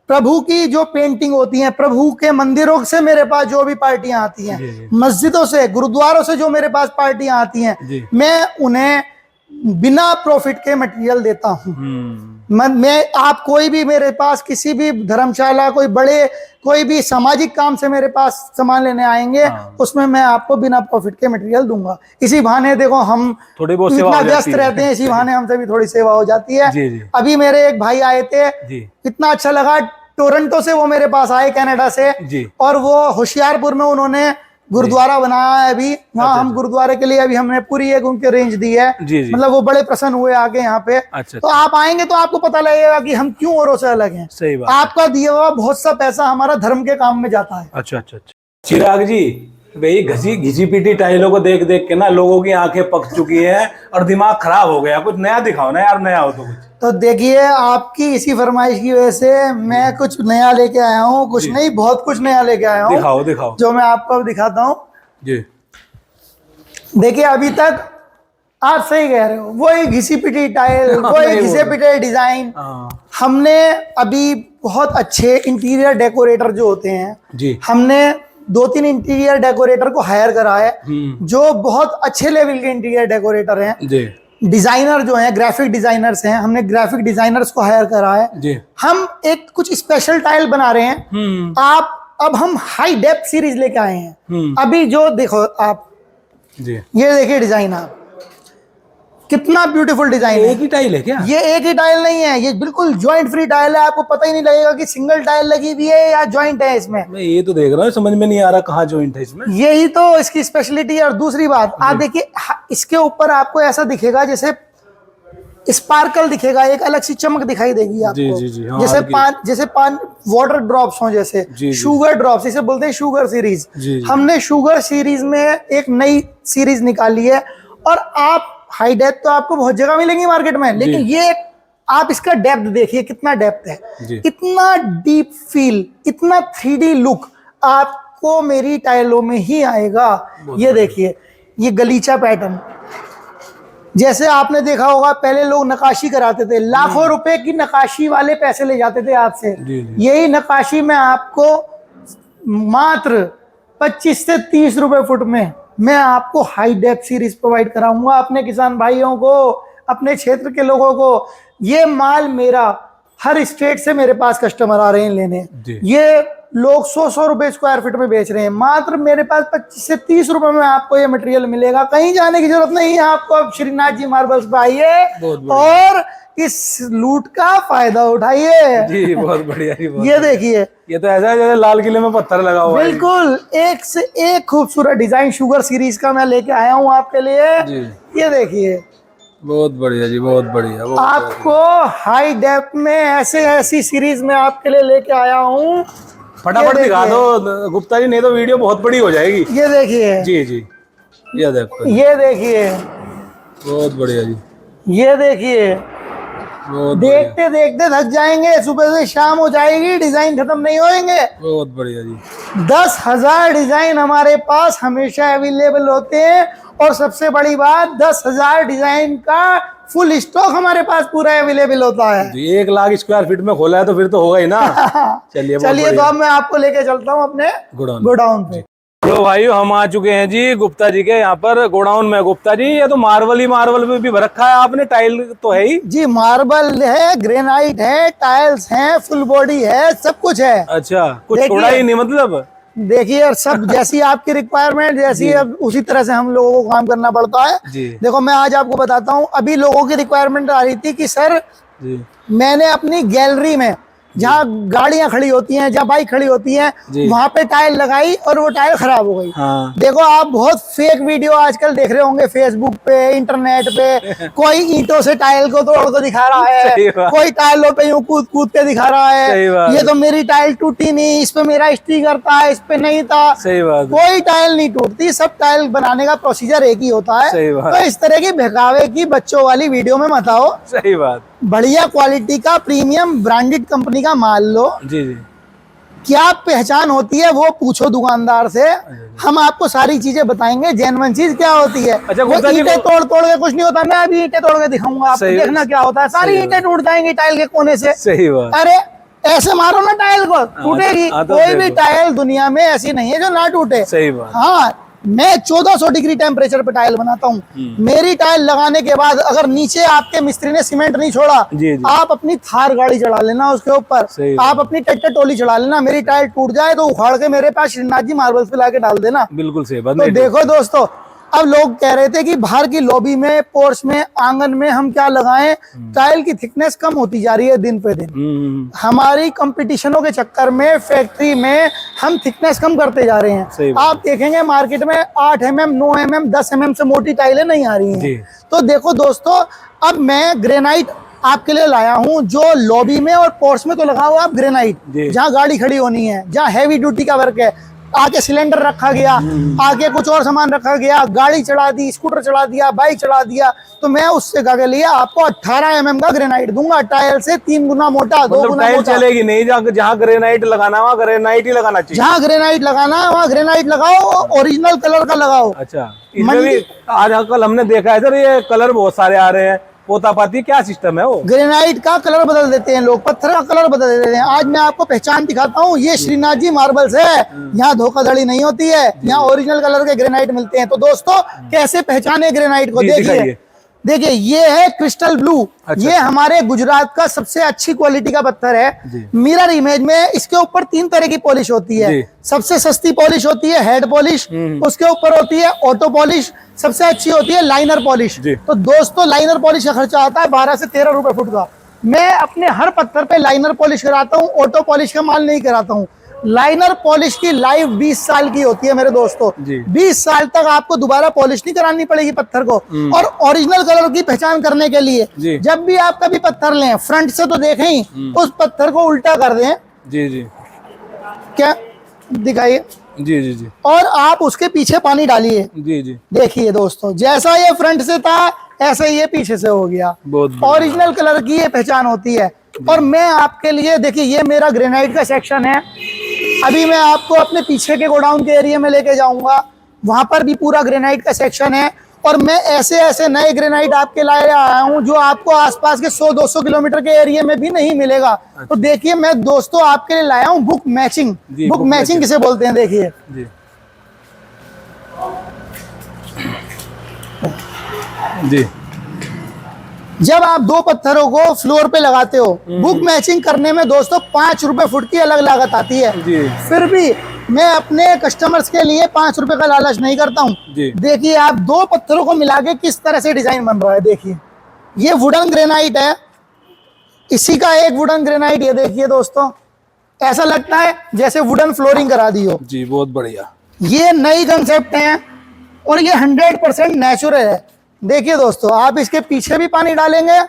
प्रभु की जो पेंटिंग होती है, प्रभु के मंदिरों से मेरे पास जो भी पार्टियां आती हैं, मस्जिदों से, गुरुद्वारों से जो मेरे पास पार्टियां आती हैं, मैं उन्हें बिना प्रॉफिट के मटेरियल देता हूं। मैं आप कोई भी मेरे पास किसी भी धर्मशाला, कोई भी सामाजिक काम से मेरे पास सामान लेने आएंगे, उसमें मैं आपको बिना प्रॉफिट के मटेरियल दूंगा। इसी बहाने देखो हम थोड़ी बहुत इतना व्यस्त रहते हैं, इसी बहाने हमसे भी थोड़ी सेवा हो जाती है। अभी मेरे एक भाई आए थे, इतना अच्छा लगा, टोरंटो से वो मेरे पास आए, कनाडा से, और वो होशियारपुर में उन्होंने गुरुद्वारा बनाया है अभी। वहाँ हम गुरुद्वारे के लिए अभी हमने पूरी एक उनके रेंज दी है। मतलब वो बड़े प्रसन्न हुए आके यहाँ पे। तो आप आएंगे तो आपको पता लगेगा कि हम क्यों औरों से अलग हैं। सही बात। आपका दिया हुआ बहुत सा पैसा हमारा धर्म के काम में जाता है। अच्छा। चिराग जी, भाई घिसी पीटी टाइलों को देख देख के ना लोगों की आंखें पक चुकी हैं और दिमाग खराब हो गया। कुछ नया दिखाओ ना यार, नया हो तो कुछ। तो देखिए आपकी इसी फरमाइश की वजह से मैं कुछ नया लेके आया हूँ, कुछ नहीं बहुत कुछ नया लेके आया हूँ। दिखाओ जो मैं आपको दिखाता हूँ जी। देखिए अभी तक आप सही कह रहे हो, वही घिसी पिटी टाइल, वही घिसे पिटे डिजाइन। हमने अभी बहुत अच्छे इंटीरियर डेकोरेटर जो होते हैं जी, हमने 2-3 इंटीरियर डेकोरेटर को हायर करा है जो बहुत अच्छे लेवल के इंटीरियर डेकोरेटर हैं जी। डिजाइनर जो हैं, ग्राफिक डिजाइनर्स हैं, हमने ग्राफिक डिजाइनर्स को हायर करा है जी। हम एक कुछ स्पेशल टाइल बना रहे हैं। अब हम हाई डेप्थ सीरीज लेके आए हैं। अभी जो देखो आप जी, ये देखिए डिजाइन, आप कितना ब्यूटीफुल डिजाइन है। एक ही टाइल है क्या? ये एक ही टाइल नहीं है, ये बिल्कुल जॉइंट फ्री टाइल है। आपको पता ही नहीं लगेगा कि सिंगल टाइल लगी हुई है या जॉइंट है इसमें। मैं ये तो देख रहा हूँ, समझ में नहीं आ रहा कहाँ जॉइंट है इसमें। यही तो इसकी स्पेशलिटी है। और दूसरी बात आप देखिए, इसके ऊपर आपको ऐसा दिखेगा जैसे स्पार्कल दिखेगा, एक अलग सी चमक दिखाई देगी आपको। जी, हाँ, जैसे पान वाटर ड्रॉप्स हो, जैसे शुगर ड्रॉप्स, इसे बोलते हैं शुगर सीरीज। हमने शुगर सीरीज में एक नई सीरीज निकाली है। और आप हाई डेप्थ तो आपको बहुत जगह मिलेंगी मार्केट में, लेकिन ये एक आप इसका डेप्थ देखिए, कितना डेप्थ है, जी। इतना डीप फील, इतना 3D लुक आपको मेरी टाइलों में ही आएगा। ये देखिए, ये गलीचा पैटर्न, जैसे आपने देखा होगा पहले लोग नकाशी कराते थे, लाखों रुपए की नकाशी वाले पैसे ले जाते थे आपसे। जी, जी। यही नकाशी मैं आपको मात्र 25 से 30 रुपए फुट में मैं आपको हाई डेप्थ सीरीज प्रोवाइड कराऊंगा अपने किसान भाइयों को, अपने क्षेत्र के लोगों को। ये माल मेरा हर स्टेट से मेरे पास कस्टमर आ रहे हैं लेने। जी। ये लोग 100 रुपए स्क्वायर फीट में बेच रहे हैं, मात्र मेरे पास 25 से 30 रुपए में आपको ये मटेरियल मिलेगा। कहीं जाने की जरूरत नहीं है आपको। अब श्रीनाथ जी मार्बल्स पे आइए और इस लूट का फायदा उठाइए। जी, बहुत बढ़िया जी, बहुत ये देखिए, ये तो ऐसा है जैसे लाल किले में पत्थर लगा हुआ है। बिल्कुल एक से एक खूबसूरत डिजाइन शुगर सीरीज का मैं लेके आया हूँ आपके लिए। जी। ये देखिए, बहुत बढ़िया जी, बहुत बढ़िया, बहुत आपको हाई डेप्थ में ऐसी सीरीज में आपके लिए लेके आया हूँ। फटाफट दिखा दो गुप्ता जी, नहीं तो वीडियो बहुत बड़ी हो जाएगी। ये देखिए, जी जी, ये देखो, ये देखिए, बहुत बढ़िया जी, ये देखिए, बहुत देखते देखते थक जाएंगे, सुबह से शाम हो जाएगी, डिजाइन खत्म नहीं होंगे। बहुत बढ़िया जी। 10,000 डिजाइन हमारे पास हमेशा अवेलेबल होते हैं, और सबसे बड़ी बात 10,000 डिजाइन का फुल स्टॉक हमारे पास पूरा अवेलेबल होता है। जी, 1 लाख स्क्वायर फीट में खोला है तो फिर तो होगा ही ना। चलिए चलिए, तो अब मैं आपको लेके चलता हूँ अपने गोडाउन गोडाउन पे। तो भाई हम आ चुके हैं जी गुप्ता जी के यहाँ पर गोडाउन में। गुप्ता जी, ये तो मार्बल ही मार्बल में भी भर रखा है आपने, टाइल तो है ही। जी, मार्बल है, ग्रेनाइट है, टाइल्स हैं, फुल बॉडी है, सब कुछ है। अच्छा, कुछ छोड़ा ही नहीं मतलब। देखिए, और सब जैसी आपकी रिक्वायरमेंट जैसी है उसी तरह से हम लोगों को काम करना पड़ता है। जी। देखो, मैं आज आपको बताता हूँ, अभी लोगों की रिक्वायरमेंट आ रही थी कि सर जी मैंने अपनी गैलरी में जहाँ गाड़ियां खड़ी होती हैं, जहाँ बाइक खड़ी होती हैं, वहां पे टाइल लगाई और वो टाइल खराब हो गई। हाँ। देखो, आप बहुत फेक वीडियो आजकल देख रहे होंगे फेसबुक पे, इंटरनेट पे। कोई ईंटों से टाइल को तोड़ को दिखा रहा है, कोई टाइलों पे यूं कूद कूद के दिखा रहा है, ये तो मेरी टाइल टूटी नहीं, इस पे मेरा स्टिकर था, इस पे नहीं था। सही बात। कोई टाइल नहीं टूटती, सब टाइल बनाने का प्रोसीजर एक ही होता है। सही बात। तो इस तरह की बहकावे की बच्चों वाली वीडियो में मत आओ। सही बात। बढ़िया क्वालिटी का प्रीमियम ब्रांडेड कंपनी का माल लो। जी जी। क्या पहचान होती है वो पूछो दुकानदार से, हम आपको सारी चीजें बताएंगे। जेन्युइन चीज क्या होती है। अच्छा, वो ईंटें तोड़ तोड़ के कुछ नहीं होता। मैं अभी ईंटें तोड़ के दिखाऊंगा आपको, देखना क्या होता है। सारी ईंटें टूट जाएंगी टाइल के कोने से। सही बात। अरे ऐसे मारो ना टाइल को, टूटेगी। कोई भी टाइल दुनिया में ऐसी नहीं है जो ना टूटे। सही बात। हाँ, मैं 1400 डिग्री टेम्परेचर पे टाइल बनाता हूँ। मेरी टाइल लगाने के बाद अगर नीचे आपके मिस्त्री ने सीमेंट नहीं छोड़ा, आप अपनी थार गाड़ी चढ़ा लेना उसके ऊपर, आप अपनी ट्रैक्टर ट्रॉली चढ़ा लेना, मेरी टाइल टूट जाए तो उखाड़ के मेरे पास श्रीनाथ जी मार्बल्स पे लाके डाल देना। बिल्कुल सही बात। तो देखो दोस्तों, अब लोग कह रहे थे कि बाहर की लॉबी में, पोर्च में, आंगन में हम क्या लगाएं। टाइल की थिकनेस कम होती जा रही है दिन पे दिन। हमारी कंपटीशनों के चक्कर में फैक्ट्री में हम थिकनेस कम करते जा रहे हैं। आप देखेंगे मार्केट में 8 mm, 9 mm, 10 mm से मोटी टाइलें नहीं आ रही हैं। तो देखो दोस्तों, अब मैं ग्रेनाइट आपके लिए लाया हूं, जो लॉबी में और पोर्च में तो लगा हुआ आप ग्रेनाइट, जहाँ गाड़ी खड़ी होनी है, जहाँ हैवी ड्यूटी का वर्क है। आके सिलेंडर रखा गया, आगे कुछ और सामान रखा गया, गाड़ी चढ़ा दी, स्कूटर चढ़ा दिया, बाइक चढ़ा दिया, तो मैं उससे के लिए आपको 18 mm का ग्रेनाइट दूंगा। टाइल से 3 गुना मोटा, 2 गुना मोटा। चलेगी नहीं, जहाँ ग्रेनाइट लगाना वहाँ ग्रेनाइट ही लगाना चाहिए। जहाँ ग्रेनाइट लगाना वहाँ ग्रेनाइट लगाओ, ओरिजिनल कलर का लगाओ। अच्छा, इसमें भी आजकल हमने देखा है सर, ये कलर बहुत सारे आ रहे हैं। पोतापाती क्या सिस्टम है वो? ग्रेनाइट का कलर बदल देते हैं लोग, पत्थर का कलर बदल देते हैं। आज मैं आपको पहचान दिखाता हूँ, ये श्रीनाथ जी मार्बल्स है। यहाँ धोखाधड़ी नहीं होती है, यहाँ ओरिजिनल कलर के ग्रेनाइट मिलते हैं। तो दोस्तों, कैसे पहचाने ग्रेनाइट को? देखिए, ये है क्रिस्टल ब्लू। ये हमारे गुजरात का सबसे अच्छी क्वालिटी का पत्थर है। मिरर इमेज में इसके ऊपर 3 तरह की पॉलिश होती है। सबसे सस्ती पॉलिश होती है हेड पॉलिश, उसके ऊपर होती है ऑटो पॉलिश, सबसे अच्छी होती है लाइनर पॉलिश। तो दोस्तों, लाइनर पॉलिश का खर्चा आता है 12 से 13 रुपए फुट का। मैं अपने हर पत्थर पे लाइनर पॉलिश कराता हूँ, ऑटो पॉलिश का माल नहीं कराता हूँ। लाइनर पॉलिश की लाइफ 20 साल की होती है मेरे दोस्तों। 20 साल तक आपको दोबारा पॉलिश नहीं करानी पड़ेगी पत्थर को। और ओरिजिनल कलर की पहचान करने के लिए जब भी आप कभी पत्थर लें, फ्रंट से तो देखें ही, उस पत्थर को उल्टा कर दें। जी जी, क्या दिखाइए। जी जी जी, और आप उसके पीछे पानी डालिए। जी जी, देखिए दोस्तों, जैसा ये फ्रंट से था ऐसे ही ये पीछे से हो गया। बहुत बढ़िया। ओरिजिनल कलर की ये पहचान होती है। और मैं आपके लिए देखिए, ये मेरा ग्रेनाइट का सेक्शन है। अभी मैं आपको अपने पीछे के गोडाउन के एरिया में लेके जाऊंगा, वहां पर भी पूरा ग्रेनाइट का सेक्शन है। और मैं ऐसे ऐसे नए ग्रेनाइट आपके लाए आया हूं जो आपको आसपास के 100-200 किलोमीटर के एरिया में भी नहीं मिलेगा। तो देखिए, मैं दोस्तों आपके लिए लाया हूं बुक मैचिंग। बुक मैचिंग किसे बोलते हैं, देखिए जी जी। जब आप दो पत्थरों को फ्लोर पे लगाते हो, बुक मैचिंग करने में दोस्तों 5 रुपए फुट की अलग लागत आती है जी। फिर भी मैं अपने कस्टमर्स के लिए 5 रुपए का लालच नहीं करता हूँ। जी। देखिए, आप दो पत्थरों को मिला के किस तरह से डिजाइन बन रहा है। देखिए, ये वुडन ग्रेनाइट है, इसी का एक वुडन ग्रेनाइट ये देखिए दोस्तों, ऐसा लगता है जैसे वुडन फ्लोरिंग करा दी हो। जी, बहुत बढ़िया। ये नई कंसेप्ट है और ये 100% नेचुरल है। देखिए दोस्तों, आप इसके पीछे भी पानी डालेंगे,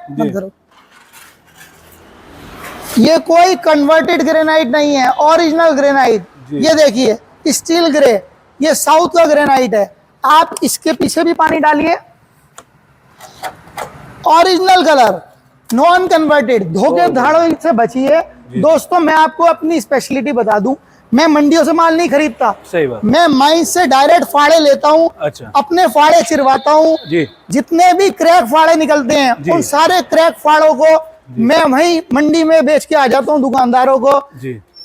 ये कोई कन्वर्टेड ग्रेनाइट नहीं है, ओरिजिनल ग्रेनाइट। ये देखिए, स्टील ग्रे, ये साउथ का ग्रेनाइट है। आप इसके पीछे भी पानी डालिए, ओरिजिनल कलर, नॉन कन्वर्टेड, धोखे धाड़ों से बचिए। दोस्तों, मैं आपको अपनी स्पेशलिटी बता दूं, मैं मंडियों से माल नहीं खरीदता। सही बात। मैं माइन से डायरेक्ट फाड़े लेता हूँ। अच्छा। अपने फाड़े चिरवाता हूँ। जितने भी क्रैक फाड़े निकलते हैं, उन सारे क्रैक फाड़ों को मैं वहीं मंडी में बेच के आ जाता हूँ दुकानदारों को।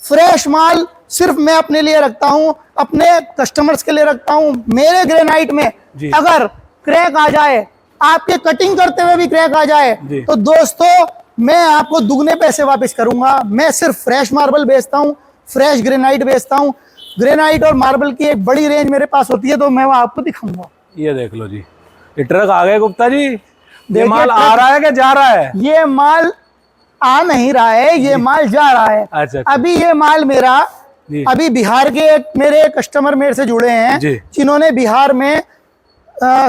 फ्रेश माल सिर्फ मैं अपने लिए रखता हूँ, अपने कस्टमर्स के लिए रखता हूँ। मेरे ग्रेनाइट में अगर क्रैक आ जाए, आपके कटिंग करते हुए भी क्रैक आ जाए, तो दोस्तों मैं आपको दुगने पैसे वापस करूंगा। मैं सिर्फ फ्रेश मार्बल बेचता हूँ, फ्रेश ग्रेनाइट बेचता हूँ। ग्रेनाइट और मार्बल की एक बड़ी रेंज मेरे पास होती है, तो मैं वो आपको दिखाऊंगा। ये देख लो जी, ये ट्रक आ गए गुप्ता जी। ये माल आ रहा है कि जा रहा है? ये माल आ नहीं रहा है, ये माल जा रहा है। अच्छा। अभी ये माल मेरा, अभी बिहार के मेरे कस्टमर मेरे से जुड़े हैं, जिन्होंने बिहार में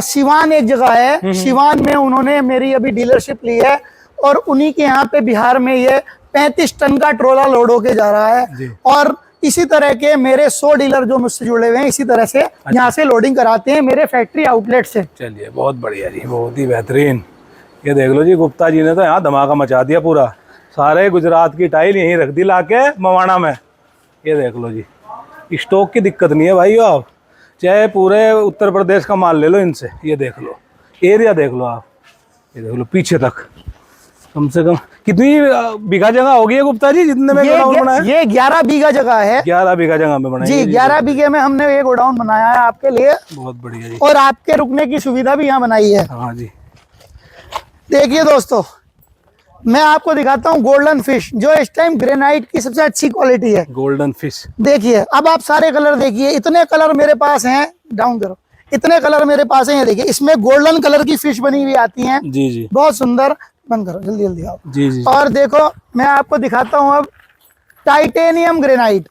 सिवान एक जगह है, सिवान में उन्होंने मेरी अभी डीलरशिप ली है। और उन्हीं के यहाँ पे बिहार में ये 35 टन का ट्रोला लोड होके जा रहा है। और इसी तरह के मेरे 100 डीलर जो मुझसे जुड़े हुए हैं, इसी तरह से यहाँ से लोडिंग कराते हैं मेरे फैक्ट्री आउटलेट से। चलिए, बहुत बढ़िया जी, बहुत ही बेहतरीन। ये देख लो जी, गुप्ता जी ने तो यहाँ धमाका मचा दिया पूरा। सारे गुजरात की टाइल यहीं रख दी लाके मवाना में। ये देख लो जी, स्टॉक की दिक्कत नहीं है भाई। आप चाहे पूरे उत्तर प्रदेश का माल ले लो इनसे। ये देख लो, एरिया देख लो आप, ये देख लो पीछे तक। कम से कम कितनी बीघा जगह होगी है गुप्ता जी जितने में गोडाउन बनाया? ये 11 बीघा जगह है। 11 बीघा जगह में बनाया जी, 11 बीघे में हमने ये गोडाउन बनाया है आपके लिए। बहुत बढ़िया जी। और आपके रुकने की सुविधा भी यहाँ बनाई है। हाँ जी। देखिए दोस्तों, मैं आपको दिखाता हूँ गोल्डन फिश, जो इस टाइम ग्रेनाइट की सबसे अच्छी क्वालिटी है। गोल्डन फिश देखिए, अब आप सारे कलर देखिए, इतने कलर मेरे पास हैं। डाउन करो, इतने कलर मेरे पास हैं। ये देखिए, इसमें गोल्डन कलर की फिश बनी हुई आती हैं। जी, बहुत सुंदर। बंद करो, जल्दी जल्दी आओ। जी। और देखो, मैं आपको दिखाता हूँ अब टाइटेनियम ग्रेनाइट।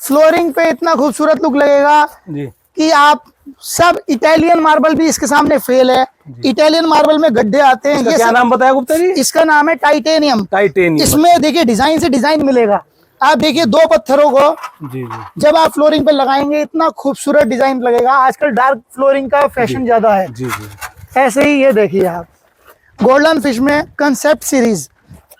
फ्लोरिंग पे इतना खूबसूरत लुक लगेगा कि आप सब, इटालियन मार्बल भी इसके सामने फेल है। इटालियन मार्बल में गड्ढे आते हैं। ये क्या नाम बताया गुप्ता जी? इसका नाम है टाइटेनियम। इसमें देखिए डिजाइन से डिजाइन मिलेगा। आप देखिए, दो पत्थरों को जब आप फ्लोरिंग पे लगाएंगे, इतना खूबसूरत डिजाइन लगेगा। आजकल डार्क फ्लोरिंग का फैशन ज्यादा है। ऐसे ही ये देखिए आप, गोल्डन फिश में कंसेप्ट सीरीज,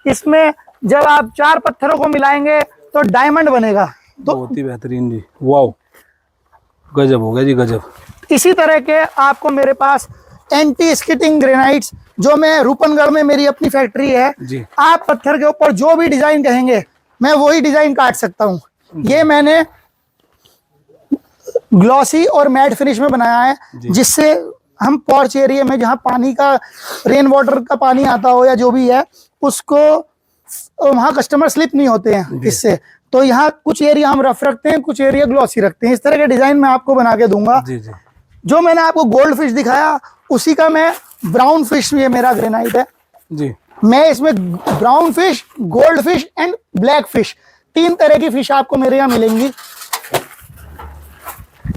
इसमें जब आप 4 पत्थरों को मिलाएंगे तो डायमंड बनेगा। तो बहुत ही बेहतरीन जी, वाओ, गजब हो गया जी, गजब। इसी तरह के आपको मेरे पास एंटी स्किटिंग ग्रेनाइट्स, जो मैं रूपनगढ़ में मेरी अपनी फैक्ट्री है जी। आप पत्थर के ऊपर जो भी डिजाइन कहेंगे, मैं वही डिजाइन काट सकता हूँ। ये मैंने ग्लॉसी और मैट फिनिश में बनाया है, जिससे हम पोर्च एरिया में जहाँ पानी का, रेन वाटर का पानी आता हो या जो भी है, उसको वहाँ कस्टमर स्लिप नहीं होते हैं इससे। तो यहाँ कुछ एरिया हम रफ रखते हैं, कुछ एरिया ग्लॉसी रखते हैं। इस तरह के डिजाइन मैं आपको बना के दूंगा। जो मैंने आपको गोल्ड फिश दिखाया, उसी का मैं ब्राउन फिश, ये मेरा ग्रेनाइट है जी। मैं इसमें brown fish, gold fish and black fish, 3 तरह की फिश आपको मेरे यहाँ मिलेंगी।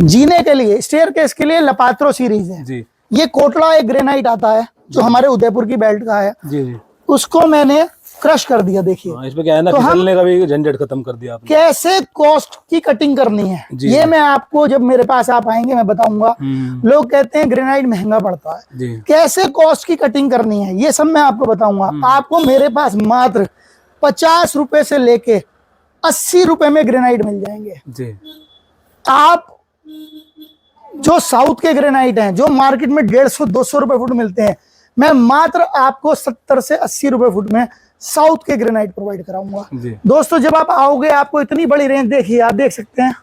जीने के लिए, स्टेयरकेस के लिए लपात्रो सीरीज है जी। ये कोटला एक ग्रेनाइट आता है जो हमारे उदयपुर की बेल्ट का है जी। उसको मैंने क्रश कर दिया। देखिए हाँ, इसमें क्या है ना, तो हम- फिसलने का भी झंझट खत्म कर दिया आपने। कैसे कॉस्ट की कटिंग करनी है जी। ये मैं आपको जब मेरे पास आप आएंगे मैं बताऊंगा। लोग कहते हैं ग्रेनाइट महंगा पड़ता है, जी कैसे कॉस्ट की कटिंग करनी है ये सब मैं आपको बताऊंगा। आपको मेरे पास मात्र 50 रुपए से लेके 80 रुपए में ग्रेनाइट मिल जाएंगे। जी आप जो साउथ के ग्रेनाइट हैं जो मार्केट में 150-200 रुपए फुट मिलते हैं, मैं मात्र आपको 70 से 80 रुपए फुट में साउथ के ग्रेनाइट प्रोवाइड कराऊंगा। जी दोस्तों जब आप आओगे आपको इतनी बड़ी रेंज देखिए, आप देख सकते हैं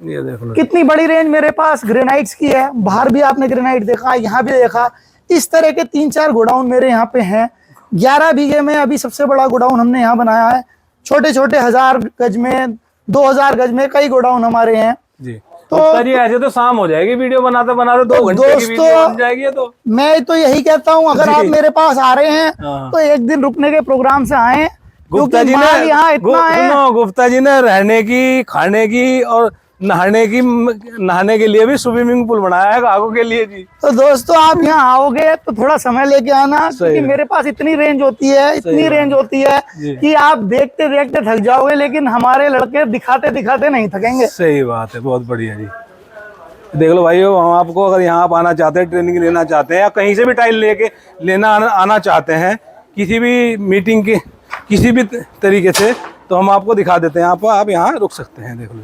ये देख लो। कितनी बड़ी रेंज मेरे पास ग्रेनाइट्स की है। बाहर भी आपने ग्रेनाइट देखा, यहाँ भी देखा। इस तरह के 3-4 गोडाउन मेरे यहाँ पे हैं। 11 बीघे में अभी सबसे बड़ा गोडाउन हमने यहाँ बनाया है। छोटे छोटे 1000 गज में, 2000 गज में कई गोडाउन हमारे हैं। जी तो जी ऐसे तो शाम हो जाएगी वीडियो बनाते बनाते, 2 घंटे की वीडियो बन जाएगी। तो मैं तो यही कहता हूँ अगर आप मेरे पास आ रहे हैं हाँ। तो एक दिन रुकने के प्रोग्राम से आए, गुप्ता जी माल यहाँ इतना है। गुप्ता जी ने रहने की, खाने की और नहाने के लिए भी स्विमिंग पूल बनाया है गाँवों के लिए जी। तो दोस्तों आप यहाँ आओगे तो थोड़ा समय लेके आना, क्योंकि मेरे पास इतनी रेंज होती है, इतनी रेंज होती है कि आप देखते देखते थक जाओगे, लेकिन हमारे लड़के दिखाते दिखाते नहीं थकेंगे। सही बात है, बहुत बढ़िया जी। देख लो भाइयों, हम आपको अगर यहाँ आप आना चाहते हैं, ट्रेनिंग लेना चाहते हैं या कहीं से भी टाइल लेना आना चाहते हैं, किसी भी मीटिंग के किसी भी तरीके से, तो हम आपको दिखा देते हैं। आप यहाँ रुक सकते हैं। देख लो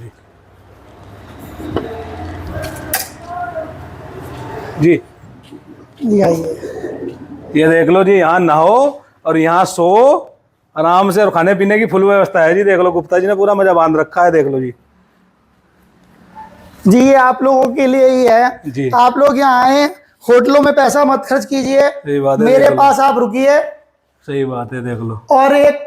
जी जी आइए, ये देख लो जी, यहाँ नहाओ और यहाँ सो आराम से, और खाने पीने की फुल व्यवस्था है जी। देख लो गुप्ता जी ने पूरा मजा बांध रखा है। देख लो जी जी ये आप लोगों के लिए ही है जी। आप लोग यहाँ आए, होटलों में पैसा मत खर्च कीजिए, सही बात है, मेरे देख लो। पास आप रुकिए सही बात है, देख लो। और एक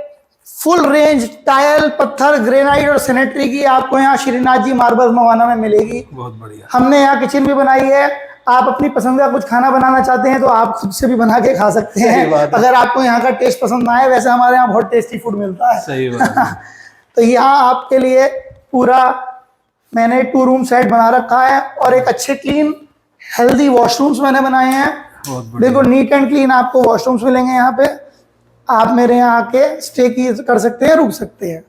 फुल रेंज टाइल, पत्थर, ग्रेनाइट और सैनिटरी की आपको यहाँ श्रीनाथ जी मार्बल मवाना में मिलेगी। बहुत बढ़िया। हमने यहाँ किचन भी बनाई है। आप अपनी पसंद का कुछ खाना बनाना चाहते हैं तो आप खुद से भी बना के खा सकते हैं, अगर आपको यहाँ का टेस्ट पसंद ना आए। वैसे हमारे यहाँ बहुत टेस्टी फूड मिलता है। सही बात है। तो यहाँ आपके लिए पूरा मैंने 2 रूम सेट बना रखा है और एक अच्छे क्लीन हेल्दी वॉशरूम्स मैंने बनाए हैं। बहुत बढ़िया। देखो नीट एंड क्लीन आपको वॉशरूम्स मिलेंगे यहाँ पे। आप मेरे यहाँ आके स्टे कर सकते हैं, रुक सकते हैं।